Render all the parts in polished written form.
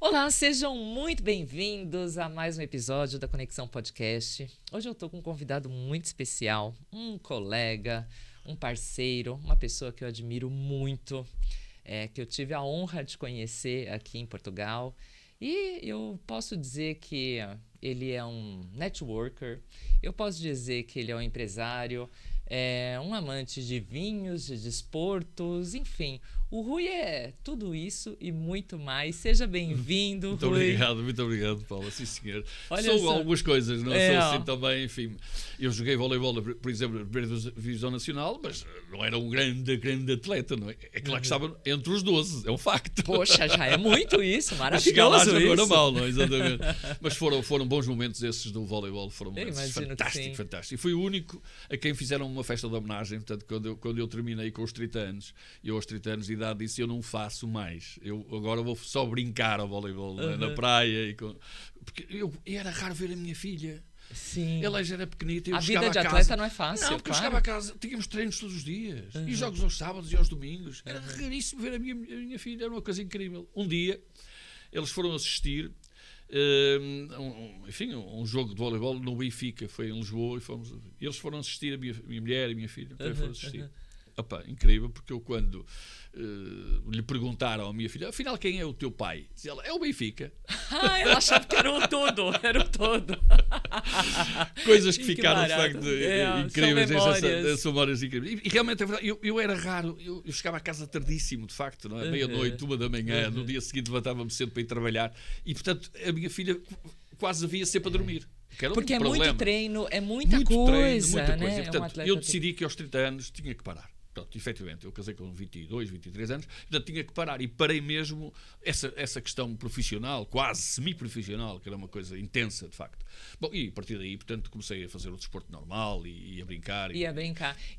Olá, sejam muito bem-vindos a mais um episódio da Conexão Podcast. Hoje eu estou com um convidado muito especial, um colega, um parceiro, uma pessoa que eu admiro muito, que eu tive a honra de conhecer aqui em Portugal. E eu posso dizer que ele é um networker, eu posso dizer que ele é um empresário, um amante de vinhos, de desportos, enfim. O Rui é tudo isso e muito mais. Seja bem-vindo, Rui. Muito obrigado, Paula. Sim, senhor. Olha Sou só. algumas coisas, não sou assim também, enfim. Eu joguei voleibol, por exemplo, na primeira divisão nacional, mas não era um grande atleta, não é? É claro que estava entre os 12, é um facto. Poxa, já é muito isso, Chegar lá maravilhoso já não era isso. mal, não é? Exatamente. Mas foram bons momentos esses do voleibol, foram momentos fantásticos. E fui o único a quem fizeram uma festa de homenagem, portanto, quando eu terminei com os 30 anos, eu aos 30 anos de idade disse, eu não faço mais, eu agora vou só brincar ao voleibol na praia, porque era raro ver a minha filha. Sim. Ela já era pequenita. A vida de atleta não é fácil. Não, porque eu chegava a casa, tínhamos treinos todos os dias, e jogos aos sábados e aos domingos. Era raríssimo ver a minha filha, era uma coisa incrível. Um dia, eles foram assistir um jogo de voleibol no Benfica, foi em Lisboa, e eles foram assistir, a minha mulher e a minha filha, foram assistir. Opa, incrível, porque eu quando lhe perguntaram à minha filha, afinal quem é o teu pai? Dizia ela, é o Benfica. Ela achava que era o todo. Coisas que ficaram de barato. facto incríveis. São memórias incríveis. E realmente é verdade, eu era raro, eu chegava a casa tardíssimo, de facto, não é? Meia-noite, 1h, no dia seguinte levantava-me cedo para ir trabalhar, e portanto a minha filha quase havia sempre a dormir. Porque é problema. muito treino, é muita Muito coisa, treino, né? E, portanto, eu decidi que aos 30 anos tinha que parar. Portanto, efetivamente, eu casei com 22, 23 anos, ainda tinha que parar. E parei mesmo essa questão profissional, quase semi-profissional, que era uma coisa intensa, de facto. Bom, e a partir daí, portanto, comecei a fazer o desporto normal e a brincar. E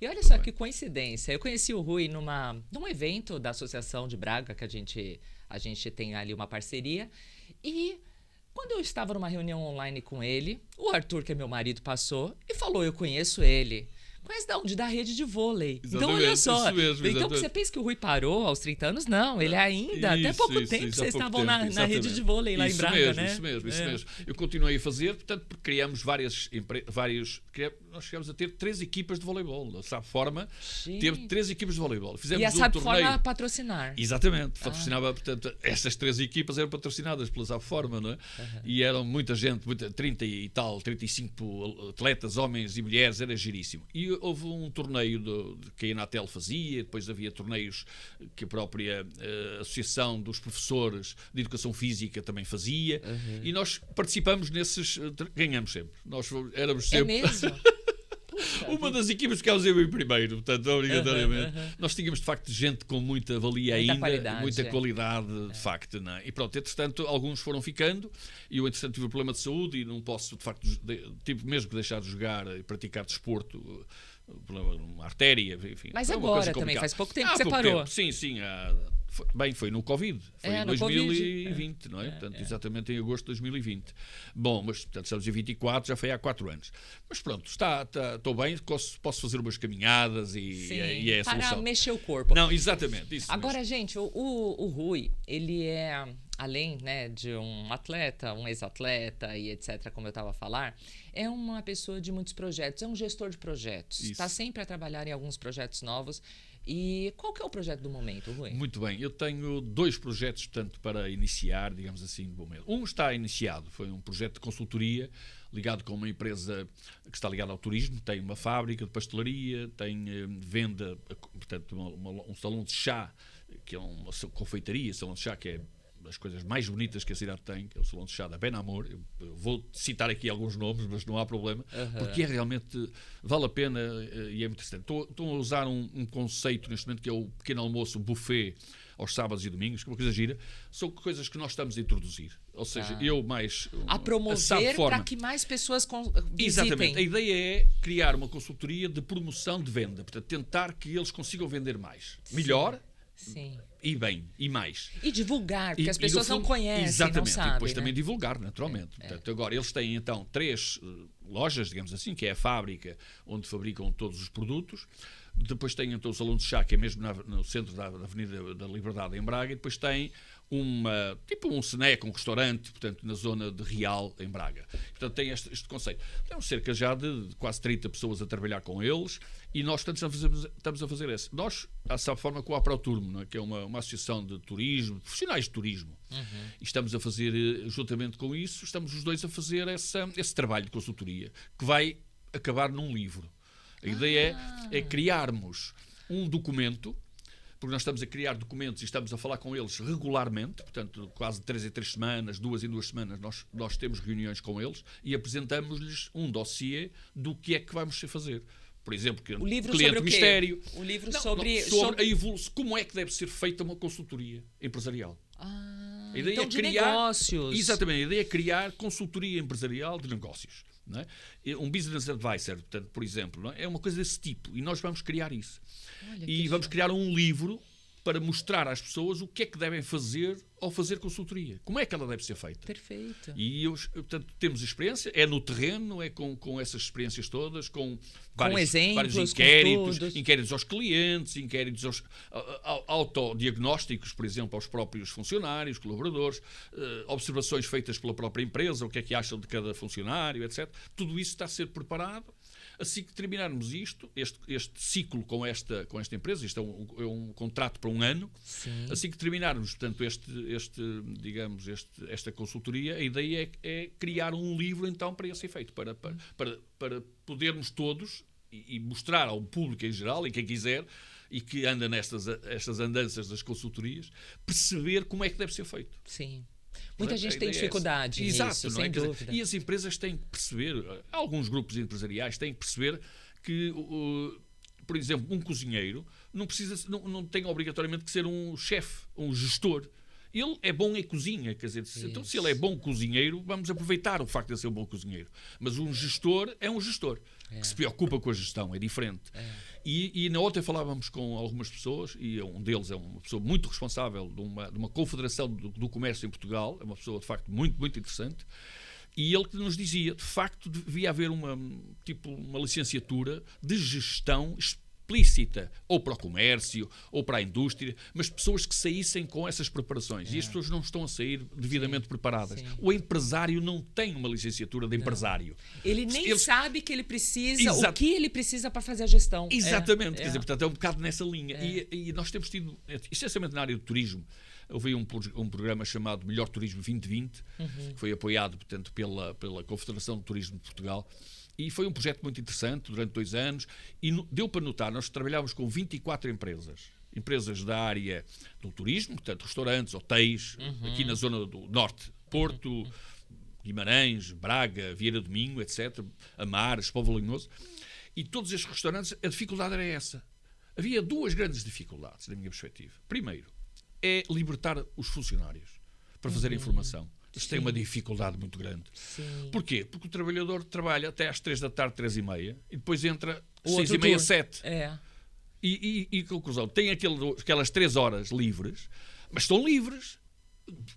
olha só que coincidência. Eu conheci o Rui num evento da Associação de Braga, que a gente tem ali uma parceria. E quando eu estava numa reunião online com ele, o Arthur, que é meu marido, passou e falou, eu conheço ele. Conhece de onde? Da rede de vôlei. Exatamente, então, olha só. Isso mesmo, então, você pensa que o Rui parou aos 30 anos? Não, ele ainda, até pouco tempo, vocês estavam na rede de vôlei lá em Braga, né? Isso mesmo. Eu continuei a fazer, portanto, porque criamos nós chegamos a ter 3 equipas de voleibol. A SAP Forma teve 3 equipas de voleibol. Fizemos e a SAP torneio. Forma a patrocinar. Exatamente, patrocinava, portanto, estas 3 equipas eram patrocinadas pela SAP Forma, não é? E eram muita gente, 35 atletas, homens e mulheres, era giríssimo. E houve um torneio que a Enatel fazia, depois havia torneios que a própria Associação dos Professores de Educação Física também fazia, e nós participamos nesses, ganhamos sempre. Nós éramos sempre... É mesmo? Uma das equipas ficámos eu em primeiro, portanto, obrigatoriamente. Nós tínhamos, de facto, gente com muita valia muita qualidade, de facto. Não é? E pronto, entretanto, alguns foram ficando, e eu, entretanto, tive um problema de saúde e não posso, de facto, tive mesmo que deixar de jogar e praticar desporto, uma artéria, enfim. Mas agora também, faz pouco tempo que você parou. Sim. Foi no Covid, foi em 2020, não é? Portanto, exatamente em agosto de 2020. Bom, mas portanto, estamos em 24, já foi há 4 anos. Mas pronto, estou bem, posso fazer umas caminhadas e é a solução. Para mexer o corpo. Não, exatamente. Isso agora, mesmo. gente, o Rui, ele é, além, né, de um atleta, um ex-atleta e etc., como eu estava a falar, é uma pessoa de muitos projetos, é um gestor de projetos. Está sempre a trabalhar em alguns projetos novos. E qual que é o projeto do momento, Rui? Muito bem, eu tenho 2 projetos, portanto, para iniciar, digamos assim, de momento. Um está iniciado, foi um projeto de consultoria ligado com uma empresa que está ligada ao turismo, tem uma fábrica de pastelaria, tem venda, portanto, um salão de chá, que é uma confeitaria, salão de chá que é das coisas mais bonitas que a cidade tem, que é o salão de chá da Ben Amor. Eu vou citar aqui alguns nomes, mas não há problema, porque realmente vale a pena e é muito interessante. Estou a usar um conceito neste momento que é o pequeno almoço, o buffet aos sábados e domingos, que é uma coisa gira. São coisas que nós estamos a introduzir. Ou seja, eu mais... A promover para que mais pessoas visitem. Exatamente. A ideia é criar uma consultoria de promoção de venda. Portanto, tentar que eles consigam vender mais. Melhor. Sim. E bem, e mais. E divulgar, porque as pessoas não conhecem, exatamente, não sabem. E depois também divulgar, naturalmente. Portanto, agora, eles têm então 3 lojas, digamos assim, que é a fábrica onde fabricam todos os produtos. Depois tem então o Salão de Chá, que é mesmo no centro da Avenida da Liberdade, em Braga, e depois tem tipo um snack, um restaurante, portanto, na zona de Real, em Braga. Portanto, tem este conceito. Temos cerca já de quase 30 pessoas a trabalhar com eles, e nós estamos a fazer isso. Nós, dessa forma, com a Proturmo, não é? Que é uma associação de turismo, profissionais de turismo, e estamos a fazer, juntamente com isso, estamos os dois a fazer esse trabalho de consultoria, que vai acabar num livro. A ideia é criarmos um documento, porque nós estamos a criar documentos e estamos a falar com eles regularmente, portanto, quase de 3 em 3 semanas, 2 em 2 semanas, nós temos reuniões com eles e apresentamos-lhes um dossiê do que é que vamos fazer. Por exemplo, o livro cliente sobre o quê? mistério. O livro sobre a evolução, como é que deve ser feita uma consultoria empresarial. A ideia então é de criar, negócios. Exatamente, a ideia é criar consultoria empresarial de negócios. Não é? Um business advisor, portanto, por exemplo, não é? É uma coisa desse tipo, e nós vamos criar isso. E vamos criar um livro para mostrar às pessoas o que é que devem fazer ao fazer consultoria. Como é que ela deve ser feita. Perfeito. E, portanto, temos experiência, é no terreno, é com essas experiências todas, com vários inquéritos aos clientes, inquéritos autodiagnósticos, por exemplo, aos próprios funcionários, colaboradores, observações feitas pela própria empresa, o que é que acham de cada funcionário, etc. Tudo isso está a ser preparado. Assim que terminarmos este ciclo com esta empresa, isto é um contrato para um ano. Sim. Assim que terminarmos, portanto, esta consultoria, a ideia é criar um livro, então, para esse efeito, para podermos todos e mostrar ao público em geral, e quem quiser, e que anda estas andanças das consultorias, perceber como é que deve ser feito. Sim. Muita gente tem dificuldade nisso, sem dúvida. E as empresas têm que perceber, alguns grupos empresariais têm que perceber que, por exemplo, um cozinheiro não tem obrigatoriamente que ser um chefe, um gestor. Ele é bom em cozinha, quer dizer, então se ele é bom cozinheiro, vamos aproveitar o facto de ser um bom cozinheiro. Mas um gestor é um gestor, que se preocupa com a gestão, é diferente. E na outra falávamos com algumas pessoas, e um deles é uma pessoa muito responsável de uma confederação do comércio em Portugal, é uma pessoa de facto muito, muito interessante, e ele que nos dizia, de facto, devia haver uma licenciatura de gestão explícita, ou para o comércio, ou para a indústria, mas pessoas que saíssem com essas preparações. E as pessoas não estão a sair devidamente preparadas. Sim. O empresário não tem uma licenciatura de empresário. Ele nem sabe que ele precisa, o que ele precisa para fazer a gestão. Exatamente. Quer dizer, portanto, é um bocado nessa linha. E nós temos tido, essencialmente na área do turismo, houve um programa chamado Melhor Turismo 2020, que foi apoiado, portanto, pela Confederação de Turismo de Portugal. E foi um projeto muito interessante durante 2 anos e deu para notar, nós trabalhávamos com 24 empresas da área do turismo, portanto restaurantes, hotéis, aqui na zona do Norte, Porto, Guimarães, Braga, Vieira do Minho, etc., Amares, Póvoa de Lanhoso, e todos estes restaurantes, a dificuldade era essa. Havia 2 grandes dificuldades, da minha perspectiva. Primeiro, é libertar os funcionários para fazer a informação. Isto tem uma dificuldade muito grande. Sim. Porquê? Porque o trabalhador trabalha até às 3 da tarde, 3h30, e depois entra 6h30, 7. E conclusão, tem aquelas 3 horas livres, mas estão livres.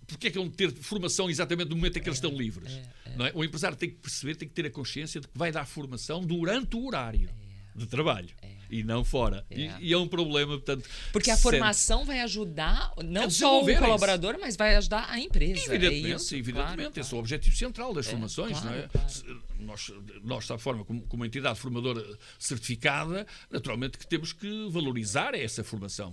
Porque é que vão ter formação exatamente no momento em que eles estão livres? Não é? O empresário tem que perceber, tem que ter a consciência de que vai dar formação durante o horário de trabalho. E não fora. E é um problema, portanto... Porque a formação vai ajudar não só o colaborador, mas vai ajudar a empresa. Evidentemente. Claro. Esse é o objetivo central das formações. Claro, não é? Claro. Nós, da forma, como entidade formadora certificada, naturalmente que temos que valorizar essa formação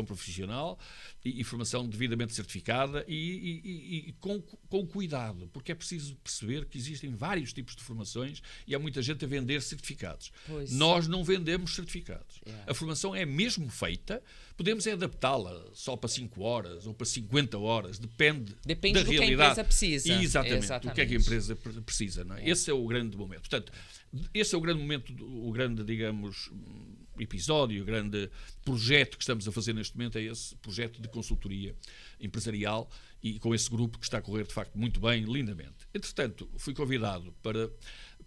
profissional e formação devidamente certificada e com cuidado, porque é preciso perceber que existem vários tipos de formações e há muita gente a vender certificados. Nós não vendemos certificados. A formação é mesmo feita, podemos adaptá-la só para 5 horas ou para 50 horas, depende da realidade. Que a empresa precisa. Exatamente, o que é que a empresa precisa. Não é? Esse é o grande momento. Portanto, esse é o grande momento, o grande, digamos, episódio, o grande projeto que estamos a fazer neste momento, é esse projeto de consultoria empresarial e com esse grupo que está a correr, de facto, muito bem, lindamente. Entretanto, fui convidado para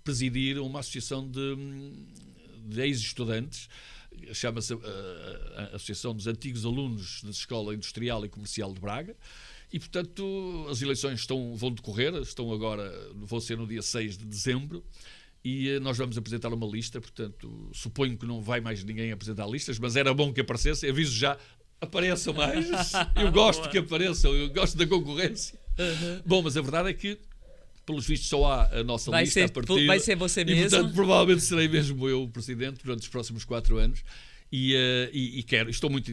presidir uma associação de ex-estudantes, chama-se a Associação dos Antigos Alunos da Escola Industrial e Comercial de Braga, e, portanto, as eleições vão decorrer, vão ser no dia 6 de dezembro, e nós vamos apresentar uma lista, portanto, suponho que não vai mais ninguém apresentar listas, mas era bom que aparecesse, aviso já, apareçam mais, eu gosto que apareçam, eu gosto da concorrência. Bom, mas a verdade é que, pelos vistos, só há a nossa lista a partir. Vai ser você mesmo? E, portanto, provavelmente serei mesmo eu o presidente durante os próximos 4 anos. E estou muito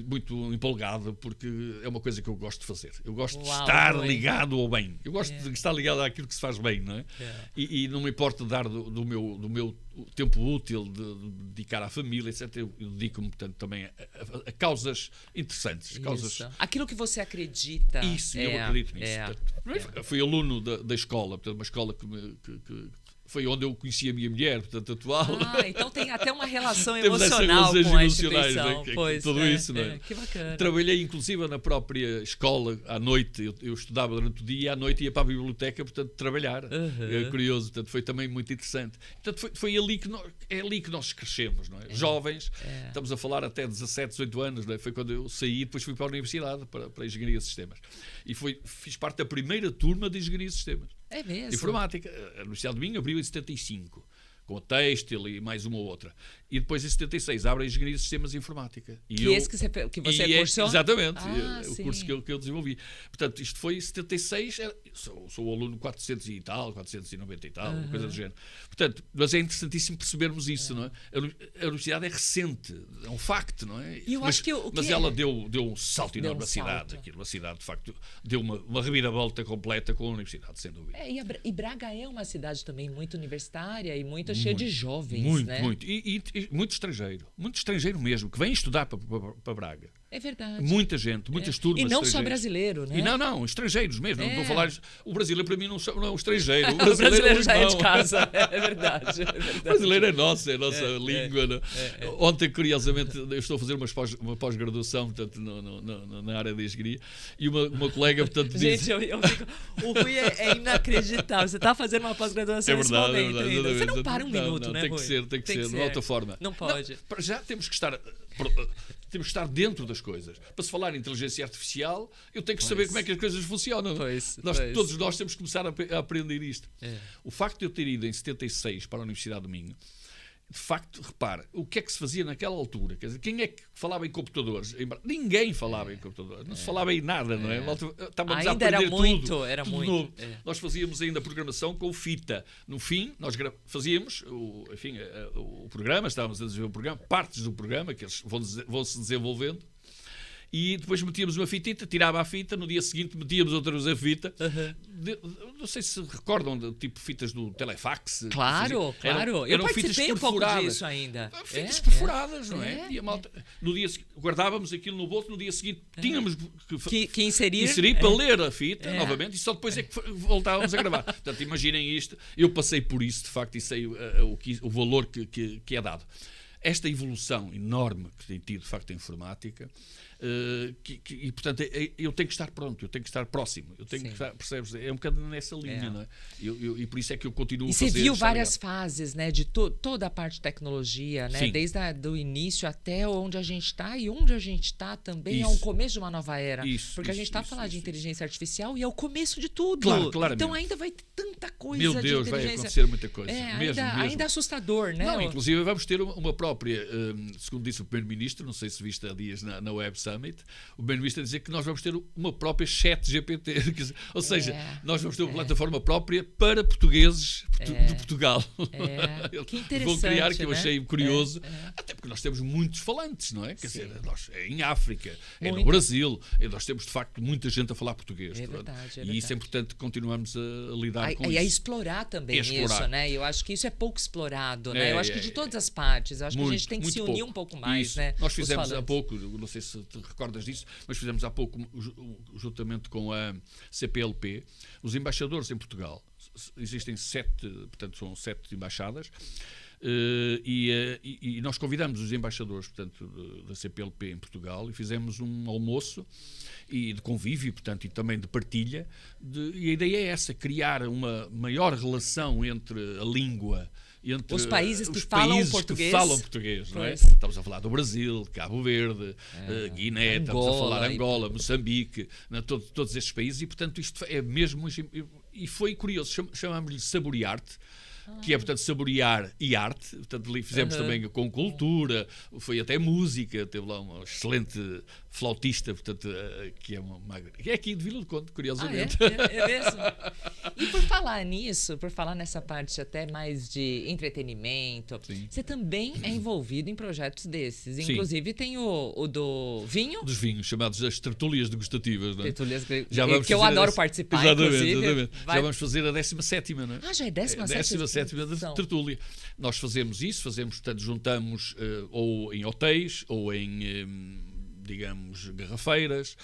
empolgado, porque é uma coisa que eu gosto de fazer. Eu gosto de estar ligado ao bem. Eu gosto de estar ligado àquilo que se faz bem, não é? E não me importa dar do meu tempo útil de dedicar à família, etc. Eu dedico-me, portanto, também a causas interessantes. Aquilo que você acredita. Isso, eu acredito nisso. Portanto, fui aluno da escola, portanto, uma escola que foi onde eu conheci a minha mulher, portanto, atual. Então tem até uma relação Temos emocional com a instituição. Tudo isso, não é? Que bacana. Trabalhei, inclusive, na própria escola, à noite. Eu estudava durante o dia e à noite ia para a biblioteca, portanto, trabalhar. É curioso, portanto, foi também muito interessante. Portanto, foi ali que nós crescemos, não é? Jovens, estamos a falar até 17, 18 anos, não é? Foi quando eu saí, depois fui para a universidade, para a Engenharia de Sistemas. E fiz parte da primeira turma de Engenharia de Sistemas. É mesmo? Informática. A Universidade de Minho abriu em 75, com a Têxtil e mais uma ou outra. E depois, em 76, abre a Engenharia de Sistemas e Informática. Esse que você cursou? Exatamente, o curso que eu desenvolvi. Portanto, isto foi em 76, sou o aluno 400 e tal, 490 e tal, uma coisa do género. Portanto, mas é interessantíssimo percebermos isso, não é? A universidade é recente, é um facto, não é? Mas ela deu um salto enorme à cidade. A cidade, de facto, deu uma reviravolta completa com a universidade, sem dúvida. E Braga é uma cidade também muito universitária e muito cheia de jovens, né? Muito. E muito estrangeiro mesmo, que vem estudar para Braga. É verdade. Muita gente, muitas turmas. E não só brasileiro, né? E não, estrangeiros mesmo. Não estou a falar. O brasileiro para mim não é um estrangeiro. O brasileiro já é de casa. É verdade. O brasileiro é nosso, é a nossa língua. Ontem, curiosamente, eu estou a fazer uma pós-graduação, portanto, na área de engenharia, e uma colega, portanto, disse... Gente, eu fico... O Rui é inacreditável. Você está fazendo uma pós-graduação nesse momento ainda. Você não para um minuto, né, Tem que ser, de uma outra forma. Não pode. Já temos que estar dentro das coisas. Para se falar em inteligência artificial, eu tenho que saber como é que as coisas funcionam. Todos nós temos que começar a aprender isto. O facto de eu ter ido em 76 para a Universidade do Minho, de facto, repara, o que é que se fazia naquela altura? Quer dizer, quem é que falava em computadores? Ninguém falava em computadores. Não se falava em nada, não é? Estávamos a aprender tudo. Era tudo muito. Novo. Nós fazíamos ainda programação com o Fita. No fim, nós fazíamos o programa, estávamos a desenvolver o programa, partes do programa, que eles vão se desenvolvendo. E depois metíamos uma fitita, tirava a fita, no dia seguinte metíamos outra vez a fita. Não sei se recordam de tipo fitas do Telefax. Claro. Eram fitas perfuradas. Disso ainda. Fitas perfuradas, não é? E a malta, no dia guardávamos aquilo no bolso, no dia seguinte tínhamos que inserir para ler a fita novamente, e só depois é que voltávamos a gravar. Portanto, imaginem isto. Eu passei por isso, de facto, e sei o valor que é dado. Esta evolução enorme que tem tido, de facto, a informática, e portanto eu tenho que estar pronto, eu tenho que estar próximo, eu tenho que estar, percebes? É um bocado nessa linha, não é? E por isso é que eu continuo a fazer. E você viu várias fases, né, de toda a parte de tecnologia, né? Desde o início até onde a gente está, e onde a gente está também é o começo de uma nova era. Porque a gente está falando de inteligência artificial e é o começo de tudo. Claramente. Então ainda vai ter tanta coisa. Meu Deus, vai acontecer muita coisa. Ainda assustador, né? Não, inclusive vamos ter uma própria, segundo disse o Primeiro-Ministro, não sei se viste há dias na Web Summit, o Primeiro-Ministro a dizer que nós vamos ter uma própria ChatGPT, ou seja, nós vamos ter uma plataforma própria para portugueses de Portugal. Que interessante, vão criar, que eu né? achei curioso, até porque nós temos muitos falantes, não é? Quer dizer, é em África, no Brasil, nós temos de facto muita gente a falar português. E isso é importante continuarmos a lidar com isso. E a explorar também isso, né? Eu acho que isso é pouco explorado, né? Eu acho que de todas as partes, eu acho que a gente tem que se unir um pouco mais, né? Nós fizemos há pouco, não sei se te recordas disso, mas fizemos há pouco, juntamente com a CPLP, os embaixadores em Portugal. Existem 7, portanto são 7 embaixadas, e nós convidamos os embaixadores, portanto, da CPLP em Portugal, e fizemos um almoço e de convívio, portanto, e também de partilha, e a ideia é essa, criar uma maior relação entre a língua, entre os países que falam português, não é? Estamos a falar do Brasil, Cabo Verde, Guiné, estamos a falar de Angola, Moçambique, todos estes países, e portanto isto é mesmo, e foi curioso, chamámos-lhe Saborearte, que é, portanto, saborear e arte. Portanto, ali fizemos também com cultura, foi até música, teve lá uma excelente flautista, portanto, que é aqui de Vila do Conde, curiosamente. É mesmo? E por falar nisso, por falar nessa parte até mais de entretenimento, Sim. você também é envolvido em projetos desses. Sim. Inclusive tem o do vinho. Dos vinhos, chamados as tertúlias degustativas. Não é? Tertúlias, que eu adoro participar, inclusive. Exatamente. Já vamos fazer a 17ª, não é? Já é 17ª da tertúlia. Nós fazemos isso, portanto, juntamos ou em hotéis, ou em, digamos, garrafeiras,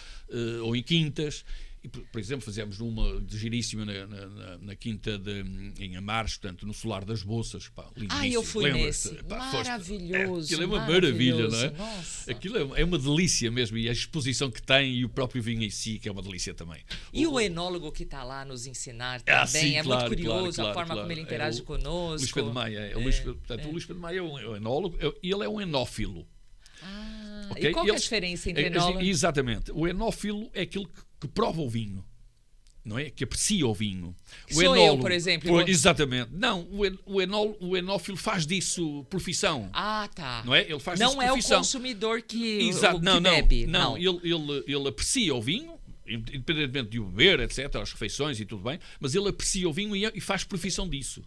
ou em quintas. E, por exemplo, fazemos uma de giríssima na quinta em Amares, portanto, no Solar das Bolsas. Pá, eu fui nesse. Maravilhoso. Aquilo é uma maravilha, não é? Nossa. Aquilo é uma delícia mesmo. E a exposição que tem e o próprio vinho em si, que é uma delícia também. E o enólogo que está lá nos ensinar também. Sim, é claro, muito curioso claro, a forma como ele interage conosco. Luís Pedro Maia. O Luís Pedro Maia é um enólogo e ele é um enófilo. Okay? E qual é a diferença entre enólogo? Exatamente. O enófilo é aquele que prova o vinho, não é? Que aprecia o vinho. O enólogo, eu, por exemplo. Exatamente. Não, o enófilo faz disso profissão. Tá. Não é? Ele faz não disso é profissão. o consumidor que bebe. Não. Ele aprecia o vinho, independentemente de o beber, etc., as refeições e tudo bem, mas ele aprecia o vinho e faz profissão disso.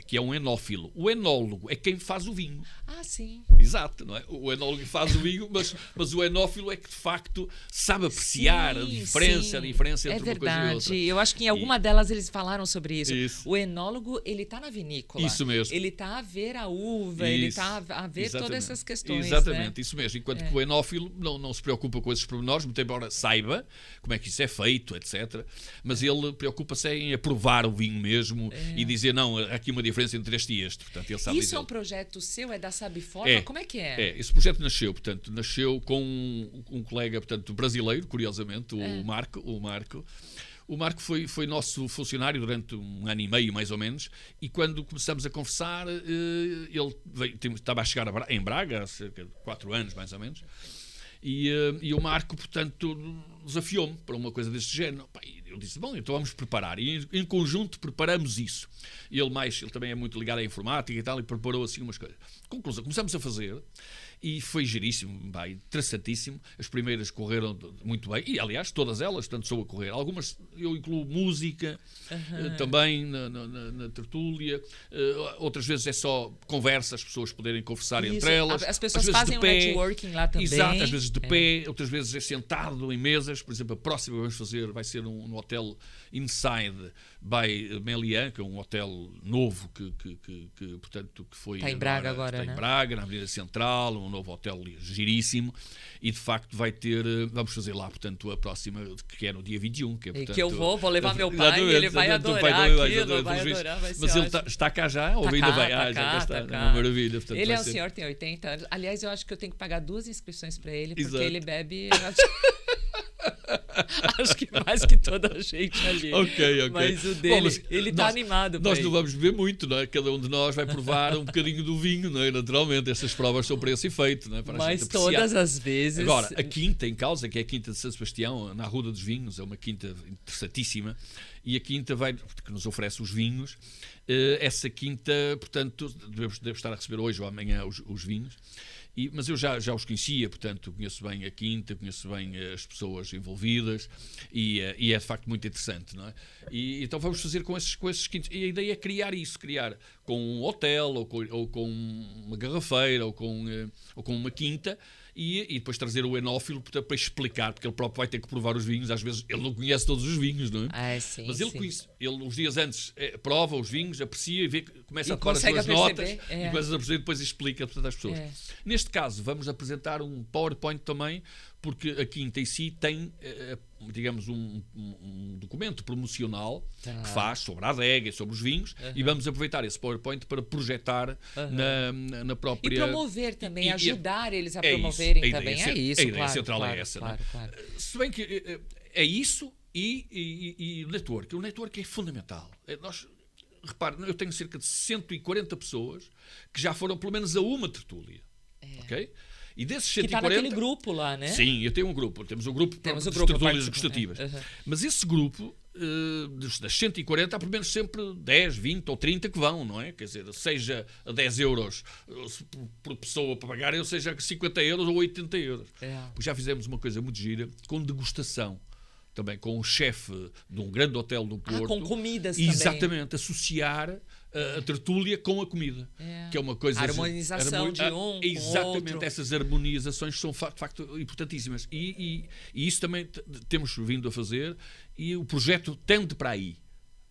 Que é um enófilo. O enólogo é quem faz o vinho. Sim. Exato, não é? O enólogo faz o vinho, mas o enófilo é que de facto sabe apreciar a diferença entre uma coisa e outra. Eu acho que em alguma delas eles falaram sobre isso. Isso. O enólogo, ele está na vinícola. Isso mesmo. Ele está a ver a uva, ele está a ver todas essas questões. Exatamente, né? isso mesmo. Enquanto que o enófilo não se preocupa com esses pormenores, muito embora saiba como é que isso é feito, etc. Mas ele preocupa-se em aprovar o vinho mesmo e dizer, não, há aqui uma diferença entre este e este. Portanto, ele sabe isso dizer. é um projeto seu? É da Sabiforma? Como é que é? Esse projeto nasceu com um colega, portanto, brasileiro, curiosamente, o Marco. O Marco foi nosso funcionário durante 1 ano e meio, mais ou menos, e quando começamos a conversar, ele estava a chegar em Braga, há cerca de 4 anos, mais ou menos, e o Marco, portanto, desafiou-me para uma coisa deste género. Eu disse, bom, então vamos preparar. E em conjunto preparamos isso. Ele também é muito ligado à informática e tal, e preparou assim umas coisas. Conclusão, começamos a fazer e foi giríssimo, interessantíssimo. As primeiras correram muito bem, e aliás, todas elas, tanto sou a correr. Algumas eu incluo música também na tertúlia, outras vezes é só conversa, as pessoas poderem conversar entre elas. As pessoas fazem um networking lá também. Exato, às vezes de pé, outras vezes é sentado em mesas. Por exemplo, a próxima que vamos fazer vai ser no hotel Inside by Melian, que é um hotel novo que foi... Está em Braga agora, está em Braga, na Avenida Central, um novo hotel giríssimo, e de facto vamos fazer lá, portanto, a próxima, que é no dia 21. Que eu vou levar meu pai, e ele vai adorar aquilo, vai adorar, vai ser Mas ótimo. ele está cá já? Ou ainda vai? Já cá está, é uma maravilha. Portanto, ele é um senhor, tem 80 anos. Aliás, eu acho que eu tenho que pagar 2 inscrições para ele, porque Exato. ele bebe... Acho que mais que toda a gente ali. Ok. Mas o dele, ele está animado. Nós não vamos beber muito, não é? Cada um de nós vai provar um bocadinho do vinho, não é? Naturalmente, essas provas são para esse efeito, não é? Para mas todas as vezes... Agora, a quinta em causa, que é a Quinta de São Sebastião, na Arruda dos Vinhos, é uma quinta interessantíssima, e a quinta que nos oferece os vinhos. Essa quinta, portanto, devo estar a receber hoje ou amanhã os vinhos. Mas eu já os conhecia, portanto, conheço bem a quinta, conheço bem as pessoas envolvidas e é de facto muito interessante, não é? E então vamos fazer com esses quintos. E a ideia é criar com um hotel, ou com uma garrafeira, ou com uma quinta, e depois trazer o enófilo para explicar, porque ele próprio vai ter que provar os vinhos. Às vezes ele não conhece todos os vinhos, não é? Sim, mas ele conhece, ele uns dias antes prova os vinhos, aprecia e vê, começa a tomar as suas suas notas e começa a perceber, depois explica às pessoas. Neste caso, vamos apresentar um PowerPoint também, porque a quinta em si tem, digamos, um documento promocional que faz sobre a adega, sobre os vinhos, e vamos aproveitar esse PowerPoint para projetar na própria... E promover também, ajudar eles a promoverem também. A ideia central claro, é essa. Claro. Se bem que é isso e o network. O network é fundamental. Repare, eu tenho cerca de 140 pessoas que já foram pelo menos a uma tertúlia. Ok? E desses 140... Que está naquele grupo lá, né? Sim, eu tenho um grupo. Temos um grupo de tertúlias gustativas. Mas esse grupo das 140 há pelo menos sempre 10, 20 ou 30 que vão, não é? Quer dizer, seja a 10 euros por pessoa para pagar, ou seja 50 euros ou 80 euros. Porque já fizemos uma coisa muito gira com degustação. Também com o chefe de um grande hotel do Porto. Com comidas exatamente, também. associar a tertúlia com a comida. Que é uma coisa... A harmonização de um exatamente, com outro. essas harmonizações são de facto importantíssimas. E isso também temos vindo a fazer, e o projeto tende para aí.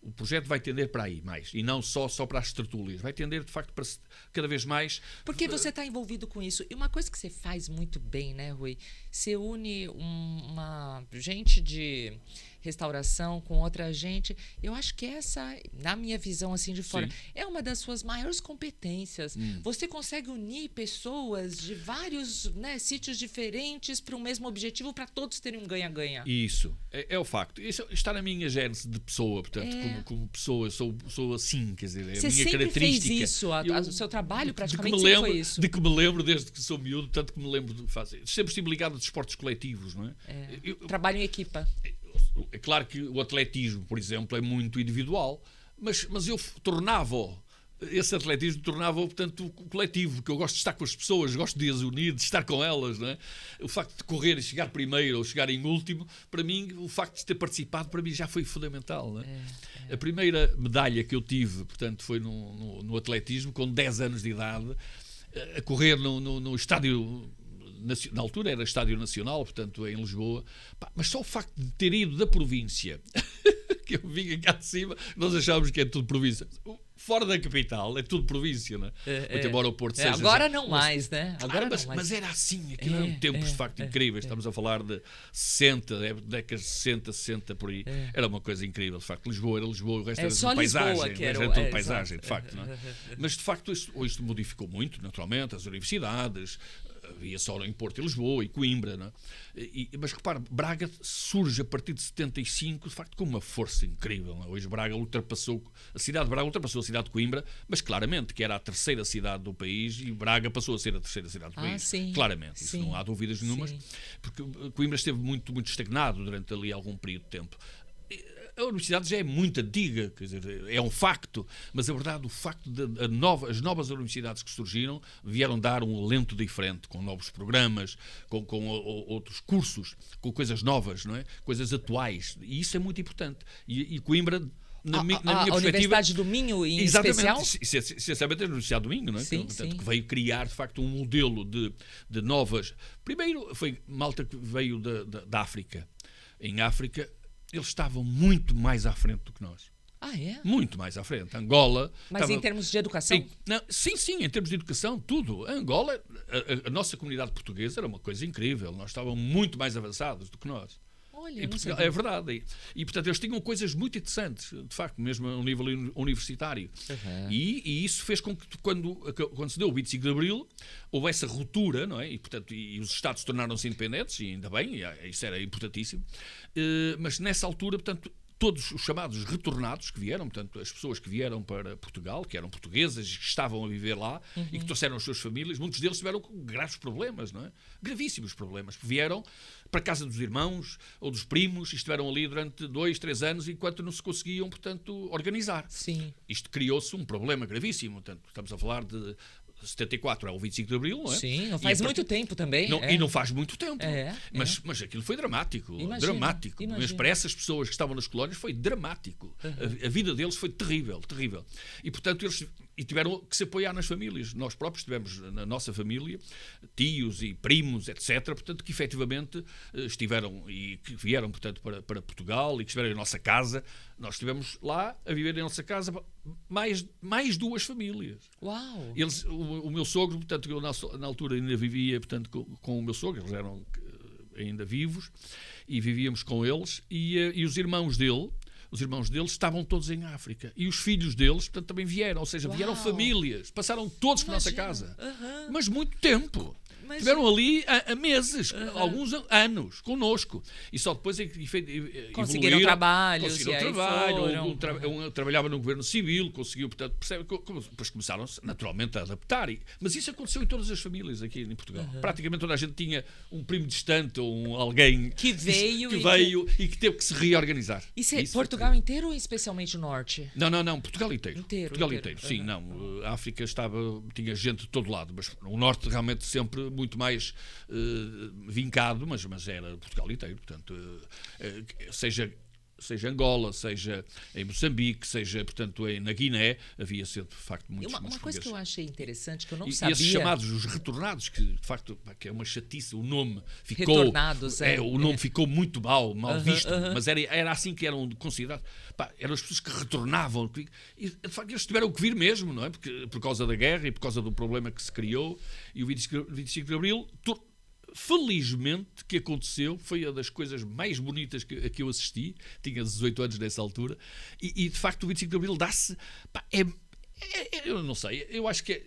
O projeto vai tender para aí mais, e não só para as tertúlias. Vai tender, de facto, para cada vez mais... Porque você está envolvido com isso. E uma coisa que você faz muito bem, né, Rui? Você une uma gente de restauração com outra gente. Eu acho que essa, na minha visão assim de fora, é uma das suas maiores competências. Você consegue unir pessoas de vários, né, sítios diferentes para um mesmo objetivo, para todos terem um ganha-ganha. Isso, é o facto. Isso está na minha gênese de pessoa, portanto, como pessoa, sou assim, quer dizer, é a minha característica. Fez isso, o seu trabalho praticamente sempre foi isso. De que me lembro desde que sou miúdo, tanto que me lembro de fazer. Sempre estive ligado a desportos coletivos, não é? Trabalho em equipa. É claro que o atletismo, por exemplo, é muito individual, mas eu esse atletismo tornava-o, portanto, coletivo, porque eu gosto de estar com as pessoas, gosto de as unir, de estar com elas, não é? O facto de correr e chegar primeiro ou chegar em último, para mim, o facto de ter participado, para mim já foi fundamental, não é? A primeira medalha que eu tive, portanto, foi no atletismo, com 10 anos de idade, a correr no estádio... Na altura era Estádio Nacional, portanto, em Lisboa. Mas só o facto de ter ido da província, que eu vinha cá de cima, nós achávamos que é tudo província. Fora da capital é tudo província, não é? Muito embora o Porto seja... Agora não mais, né? Agora mas era assim, aquilo eram tempos de facto incríveis. Estamos a falar de 60, décadas de 60, 60 por aí. Era uma coisa incrível, de facto. Lisboa era Lisboa, o resto era tudo paisagem. Era tudo paisagem, de facto. Não é? Mas de facto isto modificou muito, naturalmente, as universidades... Havia só em Porto e Lisboa e Coimbra, não é? Mas repare, Braga surge a partir de 75, de facto, com uma força incrível. Não é? Hoje a cidade de Braga ultrapassou a cidade de Coimbra, mas claramente que era a terceira cidade do país e Braga passou a ser a terceira cidade do país. Sim. Claramente, isso não há dúvidas nenhumas, porque Coimbra esteve muito, muito estagnado durante ali algum período de tempo. A universidade já é muito antiga, quer dizer, é um facto, mas a verdade, o facto de as novas universidades que surgiram vieram dar um alento diferente, com novos programas, com outros cursos, com coisas novas, não é? Coisas atuais, e isso é muito importante. E Coimbra, na minha perspectiva... A Universidade do Minho, em especial? Essencialmente a Universidade do Minho, não é? Que veio criar, de facto, um modelo de novas... Primeiro, foi malta que veio da África. Em África... Eles estavam muito mais à frente do que nós. É? Muito mais à frente. Angola... Mas em termos de educação? Sim, em termos de educação, tudo. A Angola, a nossa comunidade portuguesa era uma coisa incrível. Nós estávamos muito mais avançados do que nós. Olha, é verdade. E, portanto, eles tinham coisas muito interessantes, de facto, mesmo a um nível universitário. E isso fez com que, quando se deu o 25 de Abril, houve essa ruptura, não é? E, portanto, os Estados tornaram-se independentes, e ainda bem, isso era importantíssimo. Mas, nessa altura, portanto, todos os chamados retornados que vieram, portanto, as pessoas que vieram para Portugal, que eram portuguesas, que estavam a viver lá e que trouxeram as suas famílias, muitos deles tiveram graves problemas, não é? Gravíssimos problemas. Vieram para a casa dos irmãos ou dos primos e estiveram ali durante 2, 3 anos enquanto não se conseguiam, portanto, organizar. Sim. Isto criou-se um problema gravíssimo. Portanto, estamos a falar de 74 é o 25 de Abril, não é? Sim, não faz muito tempo também. E não faz muito tempo. Mas aquilo foi dramático. Dramático. Mas para essas pessoas que estavam nas colónias foi dramático. A vida deles foi terrível, terrível. E, portanto, eles tiveram que se apoiar nas famílias. Nós próprios tivemos na nossa família tios e primos, etc., portanto, que efetivamente estiveram e que vieram, portanto, para Portugal e que estiveram em nossa casa. Nós estivemos lá a viver em nossa casa mais 2 famílias. Uau! O meu sogro, portanto, eu na altura ainda vivia, portanto, com o meu sogro, eles eram ainda vivos e vivíamos com eles e os irmãos dele estavam todos em África. E os filhos deles, portanto, também vieram. Ou seja, vieram famílias. Passaram todos por nossa casa. Mas muito tempo. Tiveram ali há meses, alguns anos, connosco. E só depois é que conseguiram trabalho. Um trabalhava no governo civil, conseguiu, portanto, percebe, depois começaram naturalmente a adaptar. Mas isso aconteceu em todas as famílias aqui em Portugal. Praticamente toda a gente tinha um primo distante ou alguém que veio e que teve que se reorganizar. Isso é Portugal inteiro ou especialmente o norte? Não, Portugal inteiro. Portugal inteiro. Sim, a África tinha gente de todo lado, mas o norte realmente sempre muito mais vincado, mas era Portugal inteiro, portanto, seja Angola, seja em Moçambique, seja, portanto, na Guiné, havia sempre, de facto, muitos Uma coisa que eu achei interessante, que eu não sabia... sabia... E esses chamados, os retornados, que, de facto, que é uma chatice, o nome ficou... Retornados, o nome ficou muito mal visto, mas era assim que eram considerados. Eram as pessoas que retornavam, e, de facto, eles tiveram que vir mesmo, não é? Porque, por causa da guerra e por causa do problema que se criou, e o 25 de Abril... Felizmente que aconteceu, foi uma das coisas mais bonitas que eu assisti, tinha 18 anos nessa altura, e de facto o 25 de Abril dá-se, eu não sei, eu acho que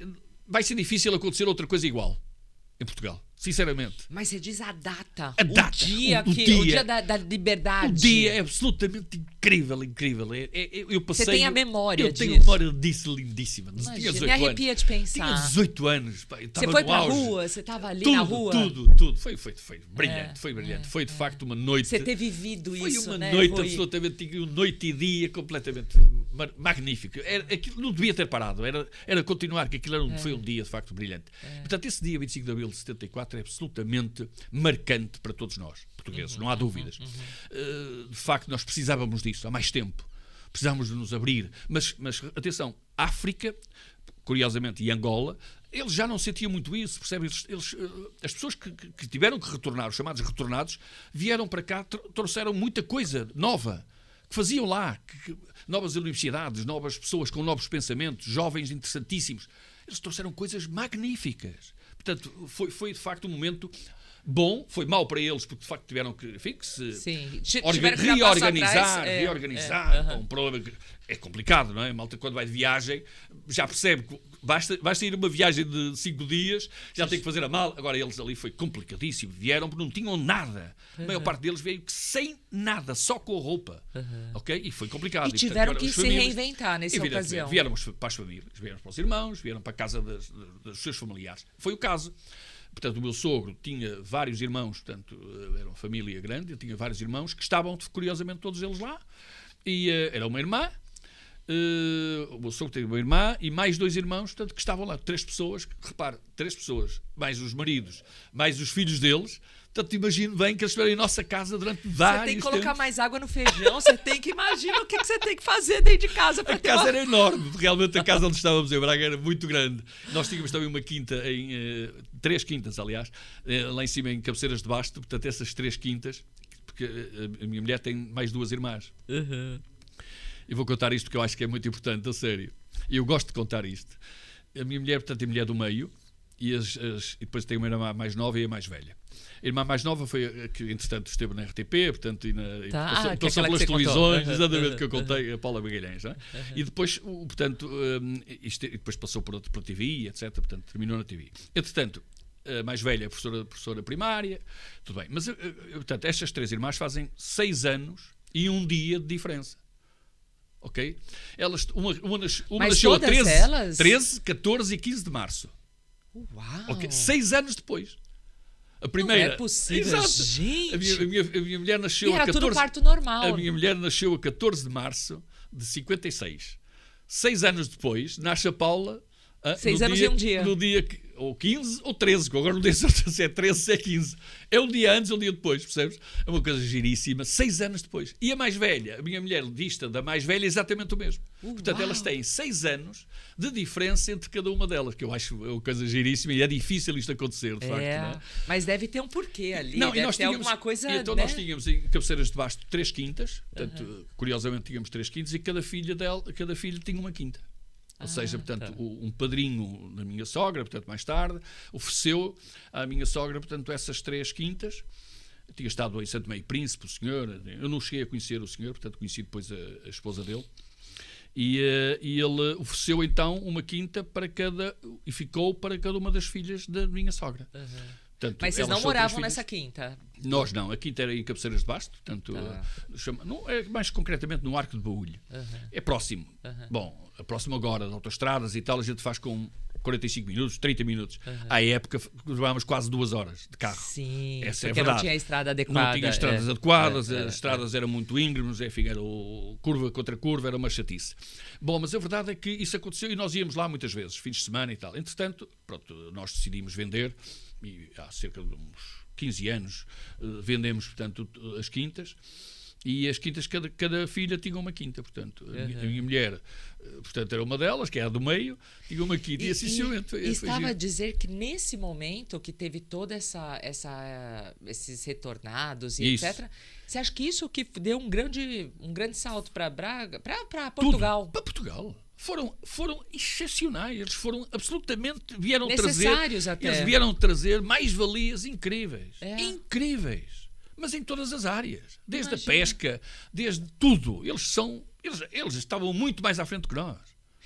vai ser difícil acontecer outra coisa igual em Portugal, sinceramente. Mas você diz a data, o dia da liberdade. O dia é absolutamente incrível. Você tem a memória disso. Eu tenho a memória disso lindíssima. Me arrepia de pensar. Tinha 18 anos. Você foi pra rua? Você estava ali na rua? Tudo. Foi brilhante. Foi de facto uma noite. Você ter vivido isso, Foi uma né? noite absolutamente, tinha noite e dia completamente magnífico. Aquilo não devia ter parado. Era continuar, que aquilo foi um dia de facto brilhante. Portanto, esse dia 25 de Abril de 74 é absolutamente marcante para todos nós, portugueses, não há dúvidas. De facto, nós precisávamos disso há mais tempo. Precisávamos de nos abrir. Mas atenção, África, curiosamente, e Angola, eles já não sentiam muito isso, percebem? As pessoas que tiveram que retornar, os chamados retornados, vieram para cá, trouxeram muita coisa nova, que faziam lá, novas universidades, novas pessoas com novos pensamentos, jovens interessantíssimos. Eles trouxeram coisas magníficas. Portanto, foi de facto um momento bom, foi mau para eles, porque de facto tiveram que, se reorganizar. Um problema que é complicado, não é? A malta, quando vai de viagem, já percebe que basta ir uma viagem de 5 dias, já tem que fazer a mala. Agora, eles ali foi complicadíssimo. Vieram porque não tinham nada. A maior parte deles veio sem nada, só com a roupa. Ok? E foi complicado. E tiveram que se reinventar nessa ocasião. Vieram para as famílias, vieram para os irmãos, vieram para a casa dos seus familiares. Foi o caso. Portanto, o meu sogro tinha vários irmãos, portanto, era uma família grande, eu tinha vários irmãos que estavam, curiosamente, todos eles lá. E era uma irmã, o meu sogro tinha uma irmã e mais 2 irmãos, portanto, que estavam lá. 3 pessoas, repare, 3 pessoas, mais os maridos, mais os filhos deles. Portanto, imagino bem que eles estiveram em nossa casa durante vários Você tem que colocar tempos. Mais água no feijão, você tem que imaginar o que você tem que fazer dentro de casa. A casa era enorme, realmente a casa onde estávamos em Braga era muito grande. Nós tínhamos também uma quinta, 3 quintas, aliás, lá em cima em Cabeceiras de Basto, portanto, essas 3 quintas, porque a minha mulher tem mais 2 irmãs. E vou contar isto porque eu acho que é muito importante, a sério. E eu gosto de contar isto. A minha mulher, portanto, é a mulher do meio, e depois tem uma irmã mais nova e a mais velha. A irmã mais nova foi a que, entretanto, esteve na RTP, portanto, passou pelas televisões, exatamente, que eu contei, a Paula Magalhães. Não é? E depois, portanto, depois passou por a TV, etc. Portanto, terminou na TV. Entretanto, a mais velha, professora primária, tudo bem. Mas, portanto, estas 3 irmãs fazem 6 anos e 1 dia de diferença. Ok? Elas, uma nasceu a 13, 14 e 15 de março. Uau! Okay? 6 anos depois. A primeira, não é possível, exato. Gente! A minha mulher nasceu a 14... tudo parto normal. A minha mulher nasceu a 14 de março de 56. 6 anos depois, nasce a Paula... 6 anos e 1 dia. No dia, ou 15 ou 13, que agora não tenho certeza se é 13 ou se é 15. É um dia antes ou um dia depois, percebes? É uma coisa giríssima. 6 anos depois. E a mais velha, a minha mulher vista da mais velha, é exatamente o mesmo. Portanto, elas têm 6 anos de diferença entre cada uma delas, que eu acho uma coisa giríssima e é difícil isto acontecer, de facto. Não é? Mas deve ter um porquê ali. Não, deve nós ter alguma coisa. Então, nós tínhamos em Cabeceiras de Basto 3 quintas, portanto, curiosamente tínhamos 3 quintas, e cada filha tinha uma quinta. Ou seja, portanto, um padrinho da minha sogra, portanto, mais tarde, ofereceu à minha sogra, portanto, essas 3 quintas. Eu tinha estado em Santo Meio Príncipe, o senhor. Eu não cheguei a conhecer o senhor, portanto, conheci depois a esposa dele. E ele ofereceu então uma quinta e ficou para cada uma das filhas da minha sogra. Portanto, mas vocês não moravam nessa quinta? Nós não. A quinta era em Cabeceiras de Basto, portanto, mais concretamente no Arco de Baúlho. É próximo. Bom, é próximo agora de autoestradas e tal, a gente faz com 45 minutos, 30 minutos. À época levávamos quase 2 horas de carro. Sim, essa porque é verdade. Não tinha estrada adequada. Não tinha estradas adequadas, as estradas eram muito íngremes, enfim, era curva contra curva, era uma chatice. Bom, mas a verdade é que isso aconteceu e nós íamos lá muitas vezes, fins de semana e tal. Entretanto, pronto, nós decidimos vender, e há cerca de uns 15 anos vendemos, portanto, as quintas. E as quintas, cada filha tinha uma quinta, portanto. A minha mulher, portanto, era uma delas, que era do meio, tinha uma quinta. E assim sucessivamente. E estava a dizer que nesse momento que teve toda esses retornados e isso. etc., você acha que isso que deu um grande salto para Portugal? Para Portugal. Foram excepcionais. Eles foram absolutamente... vieram necessários trazer, até. Eles vieram trazer mais-valias incríveis. Incríveis. Mas em todas as áreas. Desde a pesca, desde tudo. Eles estavam muito mais à frente que nós.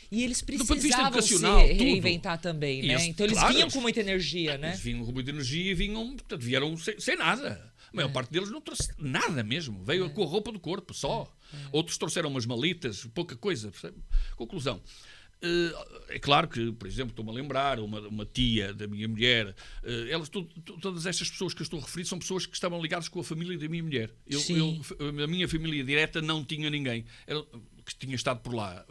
E eles do ponto de vista precisavam se educacional, reinventar também, né? Então eles vinham com muita energia, né? Eles vinham com muita energia e portanto, vieram sem nada. A maior parte deles não trouxe nada mesmo. Veio com a roupa do corpo, só. Outros trouxeram umas malitas, pouca coisa. Conclusão. É claro que, por exemplo, estou-me a lembrar, uma tia da minha mulher, todas estas pessoas que eu estou a referir são pessoas que estavam ligadas com a família da minha mulher. A minha família direta não tinha ninguém. Que tinha estado por lá.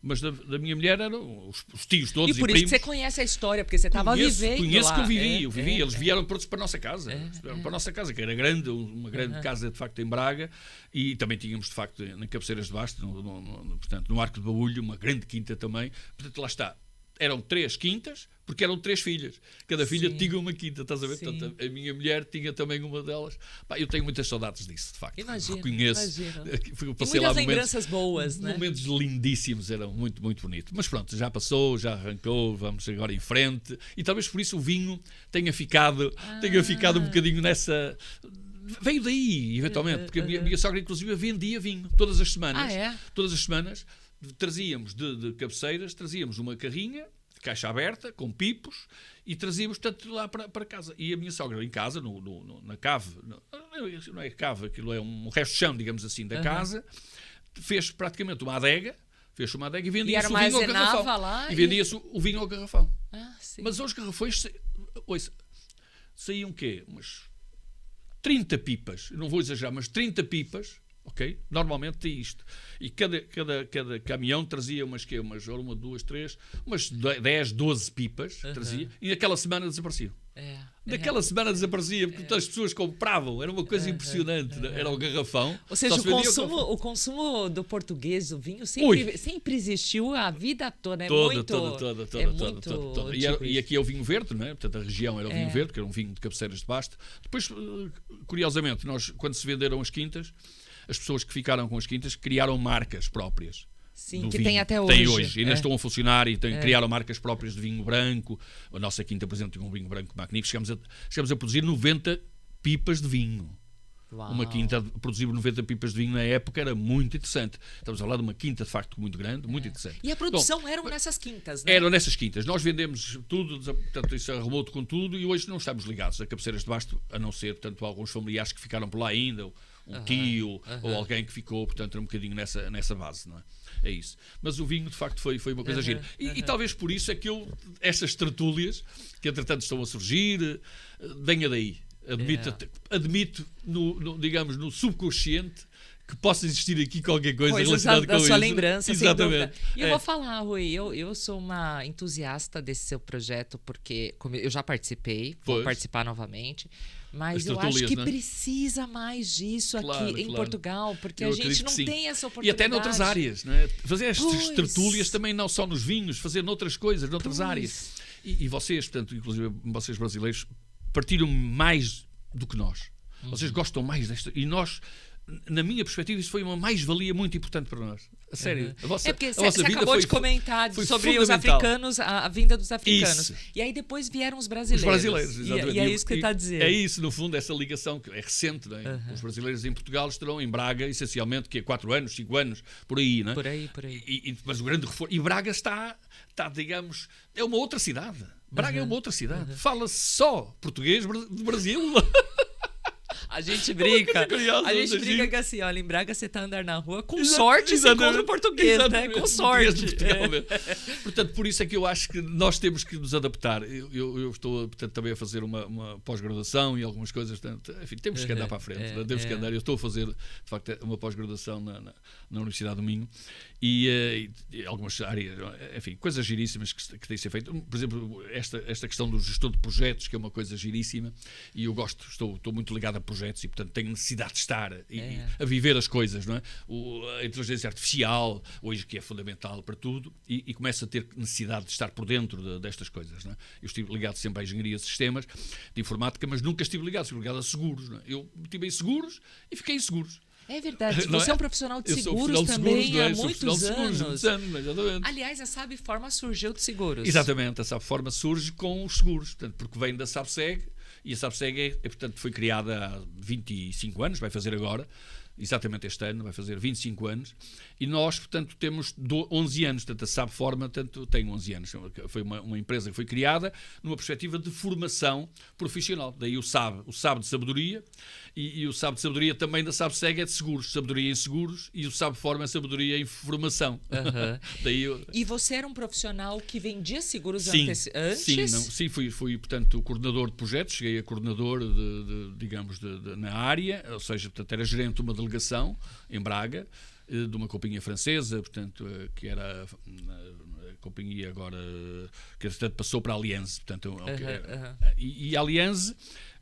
Mas da minha mulher eram os tios todos e por e isso primos. que você conhece a história, porque você estava vivendo Conheço lá. Que eu vivi. Eles vieram todos para a nossa casa. Para a nossa casa, que era grande, uma grande casa, de facto, em Braga. E também tínhamos, de facto, na Cabeceiras de Basto, portanto, no Arco de Baúlho, uma grande quinta também. Portanto, lá está. Eram 3 quintas, porque eram 3 filhas. Cada filha tinha uma quinta, estás a ver? Portanto, a minha mulher tinha também uma delas. Eu tenho muitas saudades disso, de facto. Reconheço. E muitas lembranças boas, né? Momentos lindíssimos, eram muito, muito bonitos. Mas pronto, já passou, já arrancou, vamos agora em frente. E talvez por isso o vinho tenha ficado um bocadinho nessa... Veio daí, eventualmente, porque a minha sogra, inclusive, vendia vinho todas as semanas. Todas as semanas trazíamos de Cabeceiras, trazíamos uma carrinha de caixa aberta, com pipos, e trazíamos, portanto, lá para casa. E a minha sogra, em casa, na cave, não é cave, aquilo é um resto de chão, digamos assim, da casa, fez praticamente uma adega, e vendia-se o vinho ao garrafão. E vendia-se o vinho ao garrafão. Mas aos garrafões, saíam o quê? Umas 30 pipas, não vou exagerar, mas 30 pipas, ok? Normalmente tem isto. E cada caminhão trazia umas 1, 2, 3, umas 10, 12 pipas, trazia, e naquela semana desapareciam. Naquela semana desaparecia, porque as pessoas compravam, era uma coisa impressionante, era o garrafão. Ou seja, o consumo do português, do vinho, sempre existiu a vida toda. Toda. E aqui é o vinho verde, não é? Portanto, a região era o vinho verde, que era um vinho de Cabeceiras de Basto. Depois, curiosamente, quando se venderam as quintas, as pessoas que ficaram com as quintas criaram marcas próprias. Sim, que vinho. Tem até hoje. Tem hoje, ainda estão a funcionar e criaram marcas próprias de vinho branco. A nossa quinta, por exemplo, tinha um vinho branco magnífico. Chegamos a produzir 90 pipas de vinho. Uau. Uma quinta, produzir 90 pipas de vinho na época era muito interessante. Estamos a falar de uma quinta, de facto, muito grande, muito interessante. E a produção eram nessas quintas, né? Eram nessas quintas. Nós vendemos tudo, portanto, isso arrumou com tudo e hoje não estamos ligados a Cabeceiras de Basto, a não ser, portanto, alguns familiares que ficaram por lá ainda, um tio ou alguém que ficou, portanto, era um bocadinho nessa base, não é? É isso. Mas o vinho, de facto, foi uma coisa gira. E talvez por isso é que estas tertúlias, que entretanto estão a surgir, venha daí. Admito digamos, no subconsciente que possa existir aqui qualquer coisa relacionada com isso. Sua lembrança, exatamente. E eu vou falar, Rui, eu sou uma entusiasta desse seu projeto, porque eu já participei, vou participar novamente. Mas eu acho que precisa mais disso aqui em Portugal, porque a gente não tem essa oportunidade. E até noutras áreas, não é? Fazer estas tertúlias também não só nos vinhos, fazer noutras coisas, noutras áreas. E vocês, portanto, inclusive vocês brasileiros, partilham mais do que nós. Vocês gostam mais desta. E nós na minha perspectiva, isso foi uma mais-valia muito importante para nós. A sério. A vossa porque a vossa você vida acabou de comentar foi sobre os fundamental. africanos, a vinda dos africanos. Isso. E aí depois vieram os Os brasileiros. brasileiros, exatamente. E é isso que você está dizendo. É isso, no fundo, essa ligação que é recente. Não é? Os brasileiros em Portugal estarão em Braga, essencialmente, que é 4 anos, 5 anos, por aí. Não é? Por aí. Mas o grande reforço. E Braga está, digamos, é uma outra cidade. Braga é uma outra cidade. Fala-se só português do Brasil. A gente brinca. Curiosa, A gente assim. brinca que assim, olha, em Braga você tá andando na rua, com sorte você encontra um português, exatamente. né? Com sorte. Portanto, por isso é que eu acho que nós temos que nos adaptar. Eu estou, portanto, também a fazer uma pós-graduação e algumas coisas. Portanto, enfim, temos que andar para a frente. Temos que andar. Eu estou a fazer, de facto, uma pós-graduação na Universidade do Minho e algumas áreas, enfim, coisas giríssimas que têm de ser feitas. Por exemplo, esta questão do gestor de projetos, que é uma coisa giríssima, e eu gosto, estou muito ligado a projetos e, portanto, tenho necessidade de estar a viver as coisas, não é? A inteligência artificial, hoje, que é fundamental para tudo, e começo a ter necessidade de estar por dentro destas coisas, não é? Eu estive ligado sempre à engenharia de sistemas, de informática, mas nunca estive ligado a seguros, não é? Eu estive em seguros e fiquei em seguros. É verdade. Não Você é um profissional de seguros também há muitos anos. Exatamente. Aliás, a Sabeforma surgiu de seguros. Exatamente. A Sabeforma surge com os seguros, portanto, porque vem da Sabseg, e a Sabseg, portanto, foi criada há 25 anos, vai fazer agora, exatamente este ano, vai fazer 25 anos, e nós, portanto, temos 11 anos, portanto, a Sabeforma, portanto, tem 11 anos. Foi uma empresa que foi criada numa perspectiva de formação profissional. Daí o SAB de sabedoria, e o SAB de sabedoria também da Sabseg é de seguros, sabedoria em seguros, e o Sabeforma é sabedoria em formação. Daí E você era um profissional que vendia seguros antes? Sim, fui, portanto, coordenador de projetos, cheguei a coordenador, digamos, na área, ou seja, portanto, era gerente de uma delegação em Braga, de uma companhia francesa, portanto, que era a companhia agora, que portanto, passou para a Allianz. Portanto, e a Allianz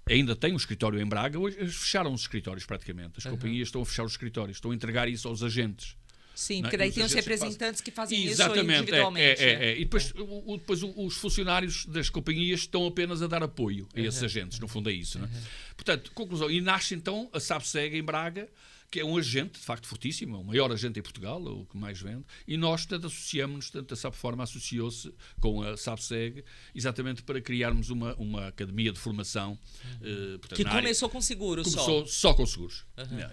ainda tem um escritório em Braga, hoje fecharam os escritórios praticamente. As companhias estão a fechar os escritórios, estão a entregar isso aos agentes. Sim, porque daí tem os representantes que fazem isso exatamente, individualmente. E depois os funcionários das companhias estão apenas a dar apoio a esses agentes, no fundo é isso. Não é? Portanto, conclusão, e nasce então a Sabseg em Braga, que é um agente, de facto, fortíssimo, o maior agente em Portugal, o que mais vende, e nós, portanto, associamos-nos, portanto, a Sabeforma associou-se com a Sabseg, exatamente para criarmos uma academia de formação. Portanto, que começou com seguros começou só com seguros.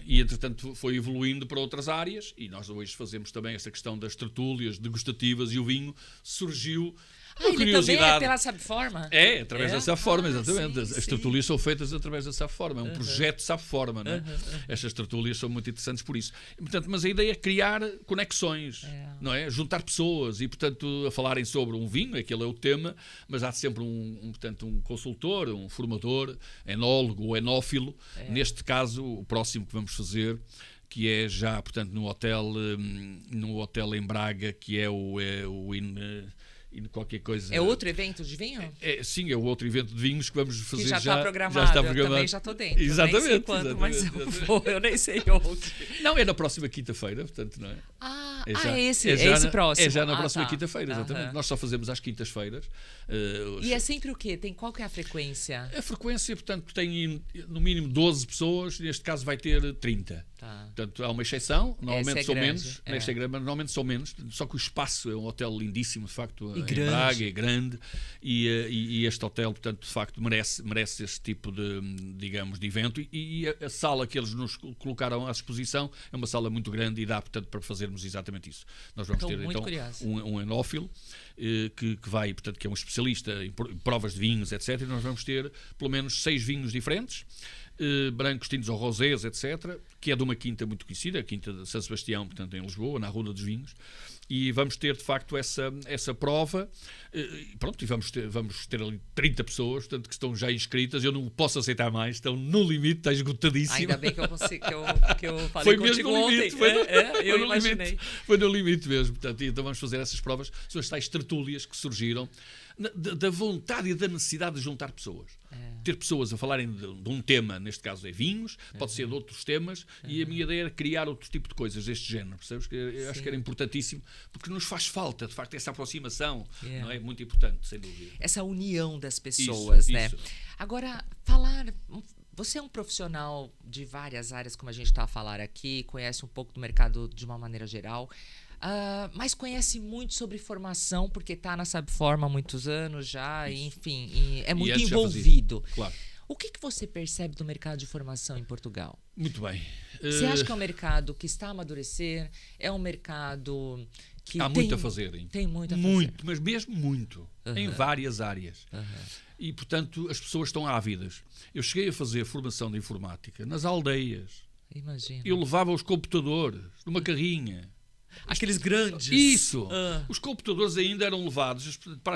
E, entretanto, foi evoluindo para outras áreas, e nós hoje fazemos também essa questão das tertúlias degustativas, e o vinho surgiu... ele também é pela Sabeforma? É, através da Sabeforma, exatamente. As tertúlias são feitas através da Sabeforma. É um projeto Sabeforma, não é? Estas tertúlias são muito interessantes por isso. E, portanto, mas a ideia é criar conexões, não é? Juntar pessoas e, portanto, a falarem sobre um vinho, aquele é o tema, mas há sempre portanto, um consultor, um formador, enólogo ou enófilo. Neste caso, o próximo que vamos fazer, que é já, portanto, no hotel em Braga, que é o qualquer coisa. É outro evento de vinho? Sim, é o outro evento de vinhos que vamos fazer. Que já está programado. Já está programado. Eu também já estou dentro. Exatamente. Nem sei quando, mas eu vou. Eu nem sei onde. Não, é na próxima quinta-feira, portanto, não é? Esse próximo. É já na próxima quinta-feira, exatamente. Nós só fazemos às quintas-feiras. E é sempre o quê? Qual que é a frequência? A frequência, portanto, tem no mínimo 12 pessoas, neste caso vai ter 30. Portanto, há uma exceção, normalmente são menos. Nesta é grande, mas normalmente são menos. Só que o espaço é um hotel lindíssimo, de facto, em Braga, é grande, e este hotel, portanto, de facto, merece este tipo de, digamos, de evento. E a sala que eles nos colocaram à disposição é uma sala muito grande e dá, portanto, para fazermos exatamente isso. Nós vamos ter, então, um enófilo que vai, portanto, que é um especialista em provas de vinhos, etc. E nós vamos ter, pelo menos, 6 vinhos diferentes, brancos, tintos ou rosés, etc., que é de uma quinta muito conhecida, a Quinta de São Sebastião, portanto, em Lisboa, na Ruda dos Vinhos, e vamos ter, de facto, essa prova, pronto, e vamos ter ali 30 pessoas, portanto, que estão já inscritas. Eu não posso aceitar mais, estão no limite, está esgotadíssimo. Ainda bem que eu falei contigo ontem. Eu imaginei. Foi no limite mesmo, portanto, então vamos fazer essas provas, são as tais tertúlias que surgiram da vontade e da necessidade de juntar pessoas. Ter pessoas a falarem de um tema, neste caso é vinhos, pode ser de outros temas, e a minha ideia era criar outro tipo de coisas deste género, percebes? Eu acho que era importantíssimo, porque nos faz falta, de facto, essa aproximação, não é? Muito importante, sem dúvida. Essa união das pessoas, né? Isso. Agora, Você é um profissional de várias áreas, como a gente está a falar aqui, conhece um pouco do mercado de uma maneira geral, mas conhece muito sobre formação, porque está na Sabforma há muitos anos já, e, enfim, é muito envolvido. Claro. O que você percebe do mercado de formação em Portugal? Muito bem. Você acha que é um mercado que está a amadurecer? É um mercado que há muito a fazer, hein? Tem muito a fazer. Muito, mas mesmo muito. Em várias áreas. E, portanto, as pessoas estão ávidas. Eu cheguei a fazer formação de informática nas aldeias. Imagina. Eu levava os computadores numa carrinha. Aqueles grandes. Isso. Os computadores ainda eram levados para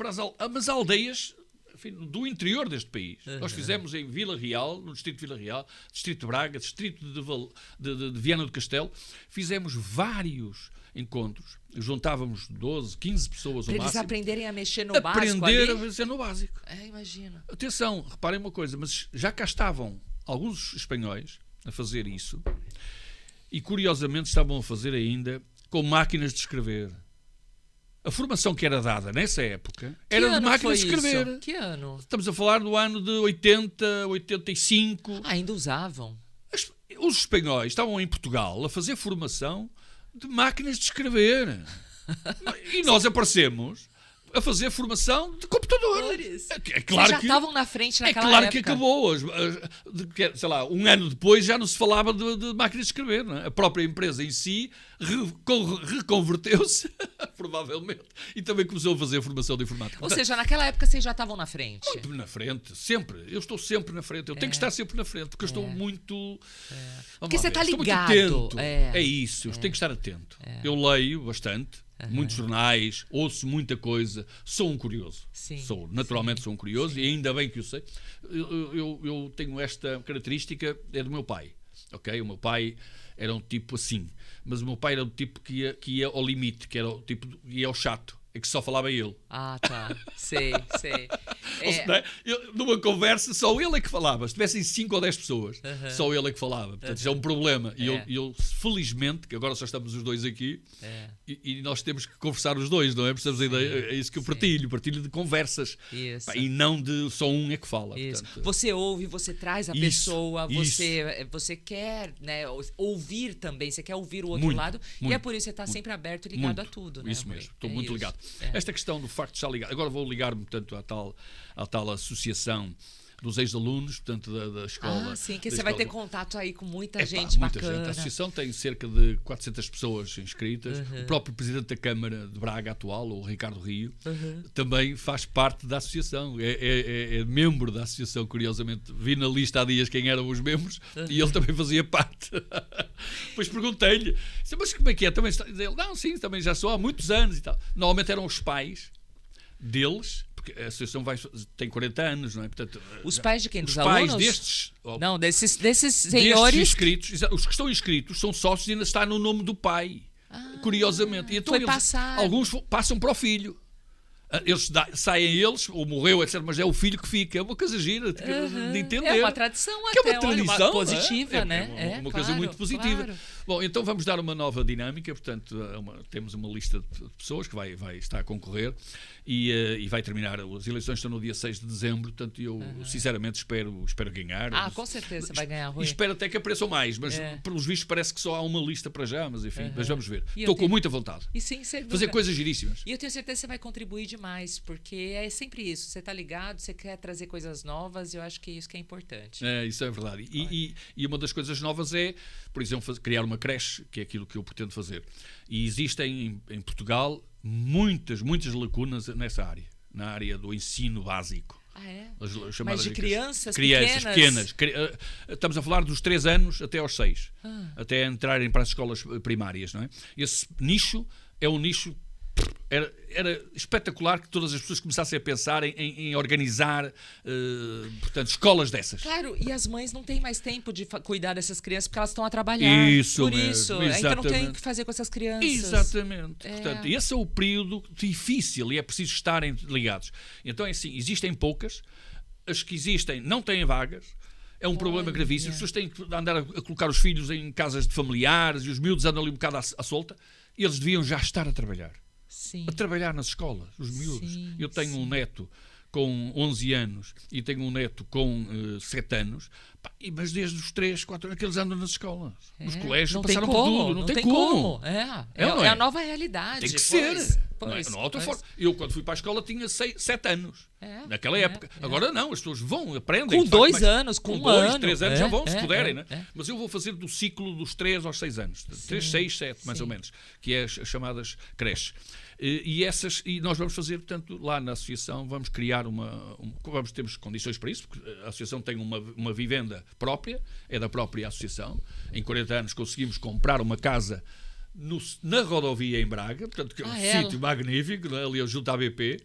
as aldeias, enfim, do interior deste país. Nós fizemos em Vila Real, no distrito de Vila Real, distrito de Braga, distrito de Viana do Castelo. Fizemos vários encontros. Juntávamos 12, 15 pessoas ao máximo. Para eles aprenderem a mexer no básico ali? Aprender a mexer no básico. Imagina. Atenção, reparem uma coisa, mas já cá estavam alguns espanhóis a fazer isso e, curiosamente, estavam a fazer ainda com máquinas de escrever. A formação que era dada nessa época era de máquinas de escrever. Isso? Que ano? Estamos a falar do ano de 80, 85. Ainda usavam? Os espanhóis estavam em Portugal a fazer formação de máquinas de escrever. E nós aparecemos a fazer formação de computadores. É claro já que estavam na frente naquela claro época. que acabou. Sei lá, um ano depois já não se falava de máquinas de escrever. Não é? A própria empresa em si reconverteu-se, provavelmente, e também começou a fazer formação de informática. Ou seja, naquela época vocês já estavam na frente. Muito na frente, sempre. Eu estou sempre na frente. Eu tenho que estar sempre na frente, porque eu estou muito... Porque você está ligado. Estou muito atento. É isso, eu tenho que estar atento. Eu leio bastante. Muitos jornais, ouço muita coisa, sou um curioso. Naturalmente sou um curioso e ainda bem que eu sei. Eu tenho esta característica, é do meu pai. Okay? O meu pai era um tipo assim, mas o meu pai era o tipo que ia ao limite, que era o tipo que ia ao chato. É que só falava ele. Ah, tá. Sei. Numa conversa, só ele é que falava. Se tivessem 5 ou 10 pessoas, só ele é que falava. Portanto, isso é um problema. E eu, felizmente, que agora só estamos os dois aqui, e nós temos que conversar os dois, não é? Percebes a ideia? É isso que eu partilho de conversas. Isso. E não de só um é que fala. Portanto, você ouve, você traz a pessoa, você quer, né, ouvir também, você quer ouvir o outro lado, e é por isso que você está sempre aberto e ligado a tudo. Né, isso mesmo, estou muito ligado. Esta questão do facto de estar ligado, agora vou ligar-me, portanto, à tal associação dos ex-alunos, portanto, da escola. Sim, que você vai ter contato aí com muita gente muita bacana. Gente. A associação tem cerca de 400 pessoas inscritas. O próprio presidente da Câmara de Braga atual, o Ricardo Rio, também faz parte da associação. É membro da associação, curiosamente. Vi na lista há dias quem eram os membros e ele também fazia parte. Depois perguntei-lhe, mas como é que é? Também está... Ele, não, sim, também já sou há muitos anos e tal. Normalmente eram os pais deles, porque a associação tem 40 anos, não é? Portanto, os pais de quem? Dos alunos? Os pais destes... Não, desses senhores... Destes inscritos, os que estão inscritos são sócios e ainda está no nome do pai, curiosamente. E então alguns passam para o filho. Eles saem ou morreu, etc., mas é o filho que fica. É uma coisa gira de entender. É uma tradição que até. É uma tradição positiva, né? Uma coisa muito positiva. Claro. Bom, então vamos dar uma nova dinâmica. Portanto, temos uma lista de pessoas que vai estar a concorrer e vai terminar. As eleições estão no dia 6 de dezembro. Portanto, eu sinceramente espero ganhar. Com certeza vai ganhar, Rui. E espero até que apareçam mais, mas pelos vistos parece que só há uma lista para já. Mas enfim, mas vamos ver. Estou com muita vontade. E sim, fazer coisas giríssimas. E eu tenho certeza que você vai contribuir demais, porque é sempre isso. Você está ligado, você quer trazer coisas novas e eu acho que isso que é importante. Isso é verdade. E uma das coisas novas é, por exemplo, criar uma creche, que é aquilo que eu pretendo fazer. E existem em Portugal muitas lacunas nessa área, na área do ensino básico. Mas de crianças pequenas. Estamos a falar dos 3 anos até aos 6, até entrarem para as escolas primárias, não é? Esse nicho é um nicho. Era espetacular que todas as pessoas começassem a pensar em organizar, portanto, escolas dessas. Claro, e as mães não têm mais tempo de cuidar dessas crianças porque elas estão a trabalhar. Isso, então não tem o que fazer com essas crianças. Exatamente. Portanto, esse é o período difícil e é preciso estarem ligados. Então é assim, existem poucas, as que existem não têm vagas. É um problema gravíssimo. As pessoas têm que andar a colocar os filhos em casas de familiares e os miúdos andam ali um bocado à solta. E eles deviam já estar a trabalhar. A trabalhar nas escolas, os miúdos. Eu tenho um neto com 11 anos e tenho um neto com 7 anos, mas desde os 3, 4 anos que eles andam nas escolas, nos colégios, não passaram tem como, por tudo. Não tem como. É a nova realidade. Tem que ser. Não há outra forma. Eu, quando fui para a escola, tinha 7 anos. Naquela época. Agora não, as pessoas vão, aprendem. Com 2 anos, com 1 ano. 3 anos já vão, se puderem. Né? Mas eu vou fazer do ciclo dos 3 aos 6 anos. 3, 6, 7, mais ou menos. Que é as chamadas creches. E nós vamos fazer, portanto, lá na associação, vamos criar temos condições para isso, porque a associação tem uma vivenda própria, é da própria associação. Em 40 anos conseguimos comprar uma casa na rodovia em Braga, portanto, que é um sítio magnífico, né? Ali junto à BP.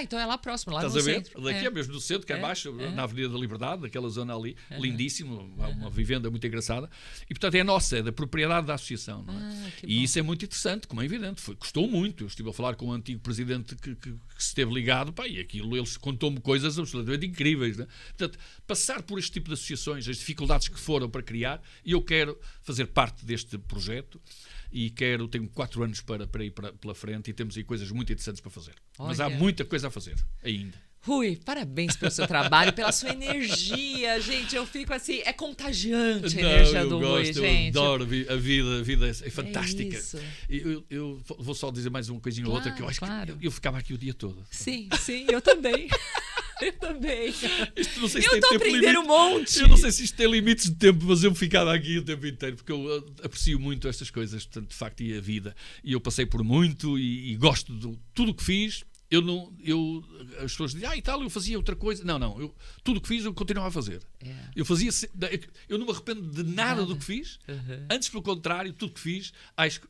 Então é lá próximo, lá Estás no a ver? centro. Daqui é mesmo no centro, que é abaixo, na Avenida da Liberdade, daquela zona ali, lindíssimo, uma vivenda muito engraçada. E, portanto, é nossa, é da propriedade da associação. Não é? E isso é muito interessante, como é evidente. Custou muito. Eu estive a falar com o antigo presidente que se esteve ligado, e aquilo, ele contou-me coisas absolutamente incríveis. Não é? Portanto, passar por este tipo de associações, as dificuldades que foram para criar, e eu quero fazer parte deste projeto. E tenho 4 anos para ir pela frente e temos aí coisas muito interessantes para fazer. Olha. Mas há muita coisa a fazer ainda. Rui, parabéns pelo seu trabalho, pela sua energia, gente. Eu fico assim, é contagiante a energia do Rui, gente. Eu adoro a vida é fantástica. É isso. Eu vou só dizer mais uma coisinha ou outra que eu acho que eu ficava aqui o dia todo. Sim, eu também. Eu também. Não sei se eu estou aprendendo um monte. Eu não sei se isto tem limites de tempo, mas eu ficava aqui o tempo inteiro, porque eu aprecio muito estas coisas, portanto, de facto, e a vida. E eu passei por muito e gosto de tudo o que fiz. As pessoas dizem, e tal, eu fazia outra coisa. Não, tudo o que fiz eu continuava a fazer. Eu não me arrependo de nada do que fiz. Antes, pelo contrário, tudo que fiz,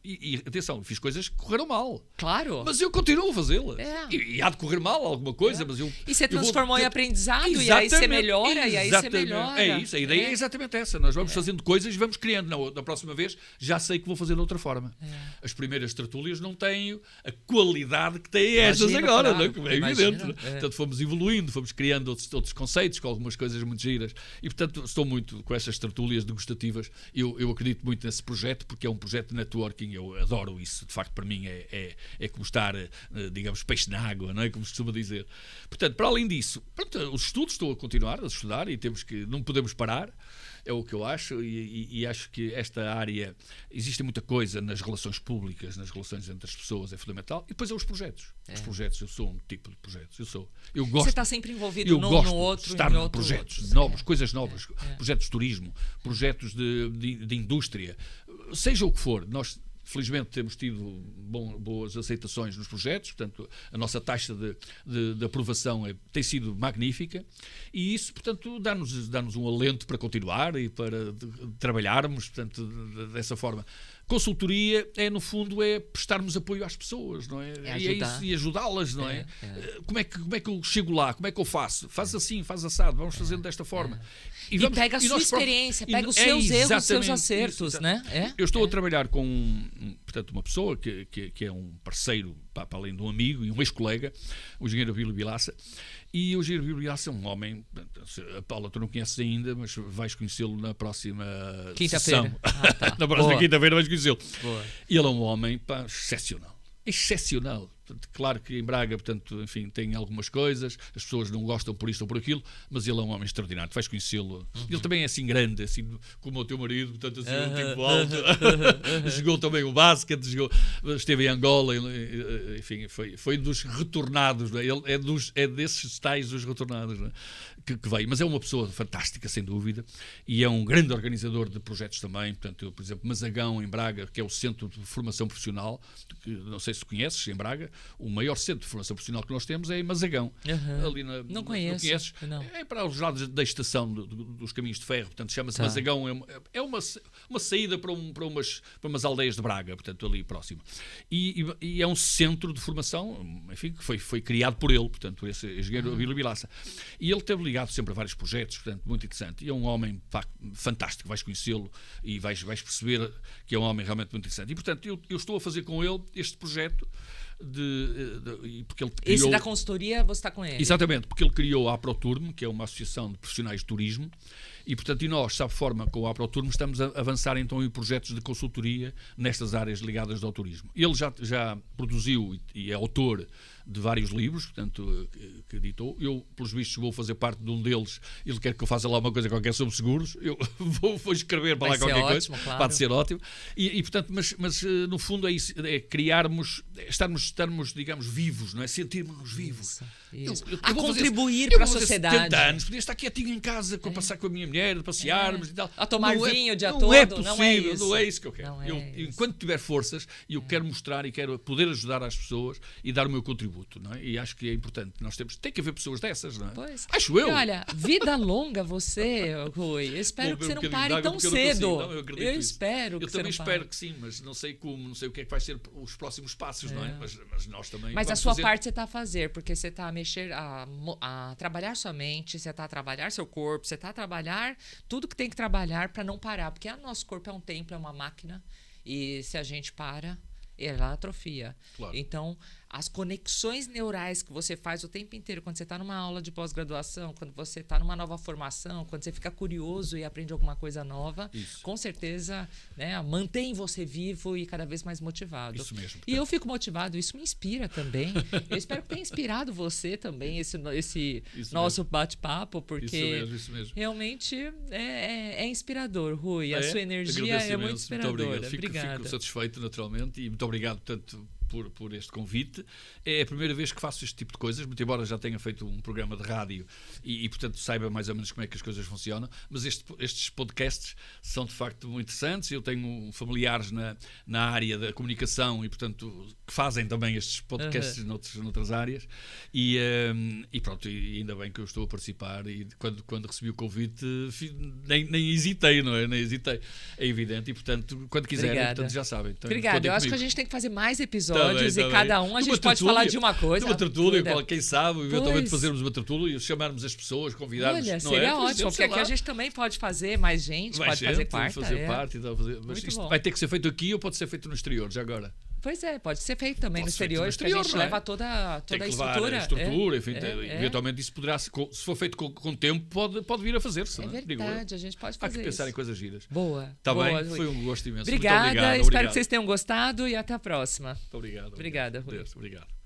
e atenção, fiz coisas que correram mal. Claro. Mas eu continuo a fazê-las. E há de correr mal alguma coisa, mas E você transformou em aprendizado, e aí você melhora, e aí você melhora. É isso, a ideia é exatamente essa. Nós vamos fazendo coisas e vamos criando. Na próxima vez, já sei que vou fazer de outra forma. As primeiras tertúlias não têm a qualidade que têm estas agora, claro, não é? É evidente. Portanto, fomos evoluindo, fomos criando outros conceitos, com algumas coisas muito giras. E, portanto, estou muito com estas tertúlias degustativas. Eu acredito muito nesse projeto, porque é um projeto de networking. Eu adoro isso. De facto, para mim é como estar, digamos, peixe na água, não é? Como se costuma dizer. Portanto, para além disso, os estudos, estou a continuar a estudar e não podemos parar. É o que eu acho, e acho que esta área, existe muita coisa nas relações públicas, nas relações entre as pessoas, é fundamental. E depois os projetos. Os projetos, eu sou um tipo de projetos. Eu gosto. Você está sempre envolvido no outro. De estar em projetos novos, coisas novas, projetos de turismo, projetos de indústria, seja o que for. Nós, felizmente, temos tido boas aceitações nos projetos, portanto, a nossa taxa de aprovação tem sido magnífica e isso, portanto, dá-nos um alento para continuar e para trabalharmos, portanto, dessa forma. Consultoria no fundo, prestarmos apoio às pessoas, não é? E ajudá-las, não é? Como é que eu chego lá? Como é que eu faço? Faz assim, faz assado, vamos fazendo desta forma. E pega a sua experiência, pega os seus erros, os seus acertos, né? Eu estou a trabalhar com portanto, uma pessoa que é um parceiro, para além de um amigo e um ex-colega, o engenheiro Abílio Vilaça. E o engenheiro Abílio Vilaça é um homem, a Paula, tu não conheces ainda, mas vais conhecê-lo na próxima quinta-feira. Na próxima quinta-feira vais conhecê-lo. E ele é um homem excepcional. Excepcional. Claro que em Braga, portanto, enfim, tem algumas coisas, as pessoas não gostam por isto ou por aquilo, mas ele é um homem extraordinário, tu vais conhecê-lo. Ele também é assim grande, assim como o teu marido, portanto, assim, um tipo alto. Jogou também o basquete, esteve em Angola, enfim, foi dos retornados, não é? Ele é desses tais dos retornados, não é? que veio, mas é uma pessoa fantástica, sem dúvida, e é um grande organizador de projetos também. Portanto, por exemplo, Mazagão, em Braga, que é o centro de formação profissional, que, não sei se conheces, em Braga, o maior centro de formação profissional que nós temos é em Mazagão. Ali não conheço. Não conheces? Não. É para os lados da estação dos caminhos de ferro, portanto, chama-se Mazagão, é uma saída para umas aldeias de Braga, portanto, ali próximo. E é um centro de formação, enfim, que foi criado por ele, portanto, esse engenheiro Abílio Vilaça. E ele teve ligado sempre a vários projetos, portanto, muito interessante. E é um homem fantástico, vais conhecê-lo e vais perceber que é um homem realmente muito interessante. E, portanto, eu estou a fazer com ele este projeto porque ele criou... Esse da consultoria, você está com ele? Exatamente, porque ele criou a AproTurm, que é uma associação de profissionais de turismo, E, portanto, nós, sabe forma, com o Aproturmo, estamos a avançar então em projetos de consultoria nestas áreas ligadas ao turismo. Ele já produziu e é autor de vários livros, portanto, que editou. Eu, pelos vistos, vou fazer parte de um deles. Ele quer que eu faça lá uma coisa qualquer sobre seguros. Eu vou escrever para lá qualquer coisa. Claro. Pode ser ótimo. E portanto, mas no fundo é isso, é criarmos, estarmos, digamos, vivos, não é? Sentirmos-nos vivos. Isso. Eu A vou contribuir fazer, para a sociedade. 70 anos, podia estar quietinho em casa, passar com a minha mulher, passearmos e tal. A tomar vinho o dia não todo. É possível, não é isso. Não é isso que eu quero. Isso. Enquanto tiver forças, eu quero mostrar e quero poder ajudar as pessoas e dar o meu contributo, não é? E acho que é importante. Tem que haver pessoas dessas, não é? Pois. Acho eu. E olha, vida longa você, Rui. Eu espero que você não pare tão cedo. Eu espero que você não pare. Eu também espero que sim, mas não sei como, não sei o que é que vai ser os próximos passos, não é? Mas nós também. Mas a sua parte você está a fazer, porque você está a mexer, a trabalhar sua mente, você está a trabalhar seu corpo, você está a trabalhar tudo que tem que trabalhar para não parar. Porque o nosso corpo é um templo, é uma máquina, e se a gente para, ela atrofia. Claro. Então, as conexões neurais que você faz o tempo inteiro, quando você está numa aula de pós-graduação, quando você está numa nova formação, quando você fica curioso e aprende alguma coisa nova, com certeza, né, mantém você vivo e cada vez mais motivado. Isso mesmo. E eu fico motivado, isso me inspira também. Eu espero que tenha inspirado você também, esse nosso bate-papo, porque isso mesmo. realmente é inspirador, Rui. A sua energia é muito inspiradora. Muito obrigado. Fico satisfeito, naturalmente, e muito obrigado tanto por este convite. É a primeira vez que faço este tipo de coisas, muito embora já tenha feito um programa de rádio e portanto saiba mais ou menos como é que as coisas funcionam, mas estes podcasts são de facto muito interessantes. Eu tenho familiares na área da comunicação e portanto que fazem também estes podcasts noutras áreas e pronto, e ainda bem que eu estou a participar e quando recebi o convite nem hesitei, não é? Nem hesitei, é evidente, e portanto quando quiserem, portanto, já sabem. Obrigada, eu acho que a gente tem que fazer mais episódios e cada um a gente pode falar de uma coisa. Uma tertúlia, quem sabe, eventualmente fazermos uma tertúlia e chamarmos as pessoas, convidarmos. Olha, seria ótimo, porque aqui a gente também pode fazer mais gente, pode fazer parte. Mas isto vai ter que ser feito aqui ou pode ser feito no exterior, já agora? Pois é, pode ser feito também no exterior, porque a gente leva toda a estrutura. Enfim, eventualmente isso poderá, se for feito com tempo, pode vir a fazer-se. É verdade, a gente pode fazer isso. Há que pensar em coisas giras. Boa. Está bem? Foi um gosto imenso. Obrigada, muito obrigado. Espero que vocês tenham gostado e até a próxima. Muito obrigado. Obrigada, Rui. Obrigado.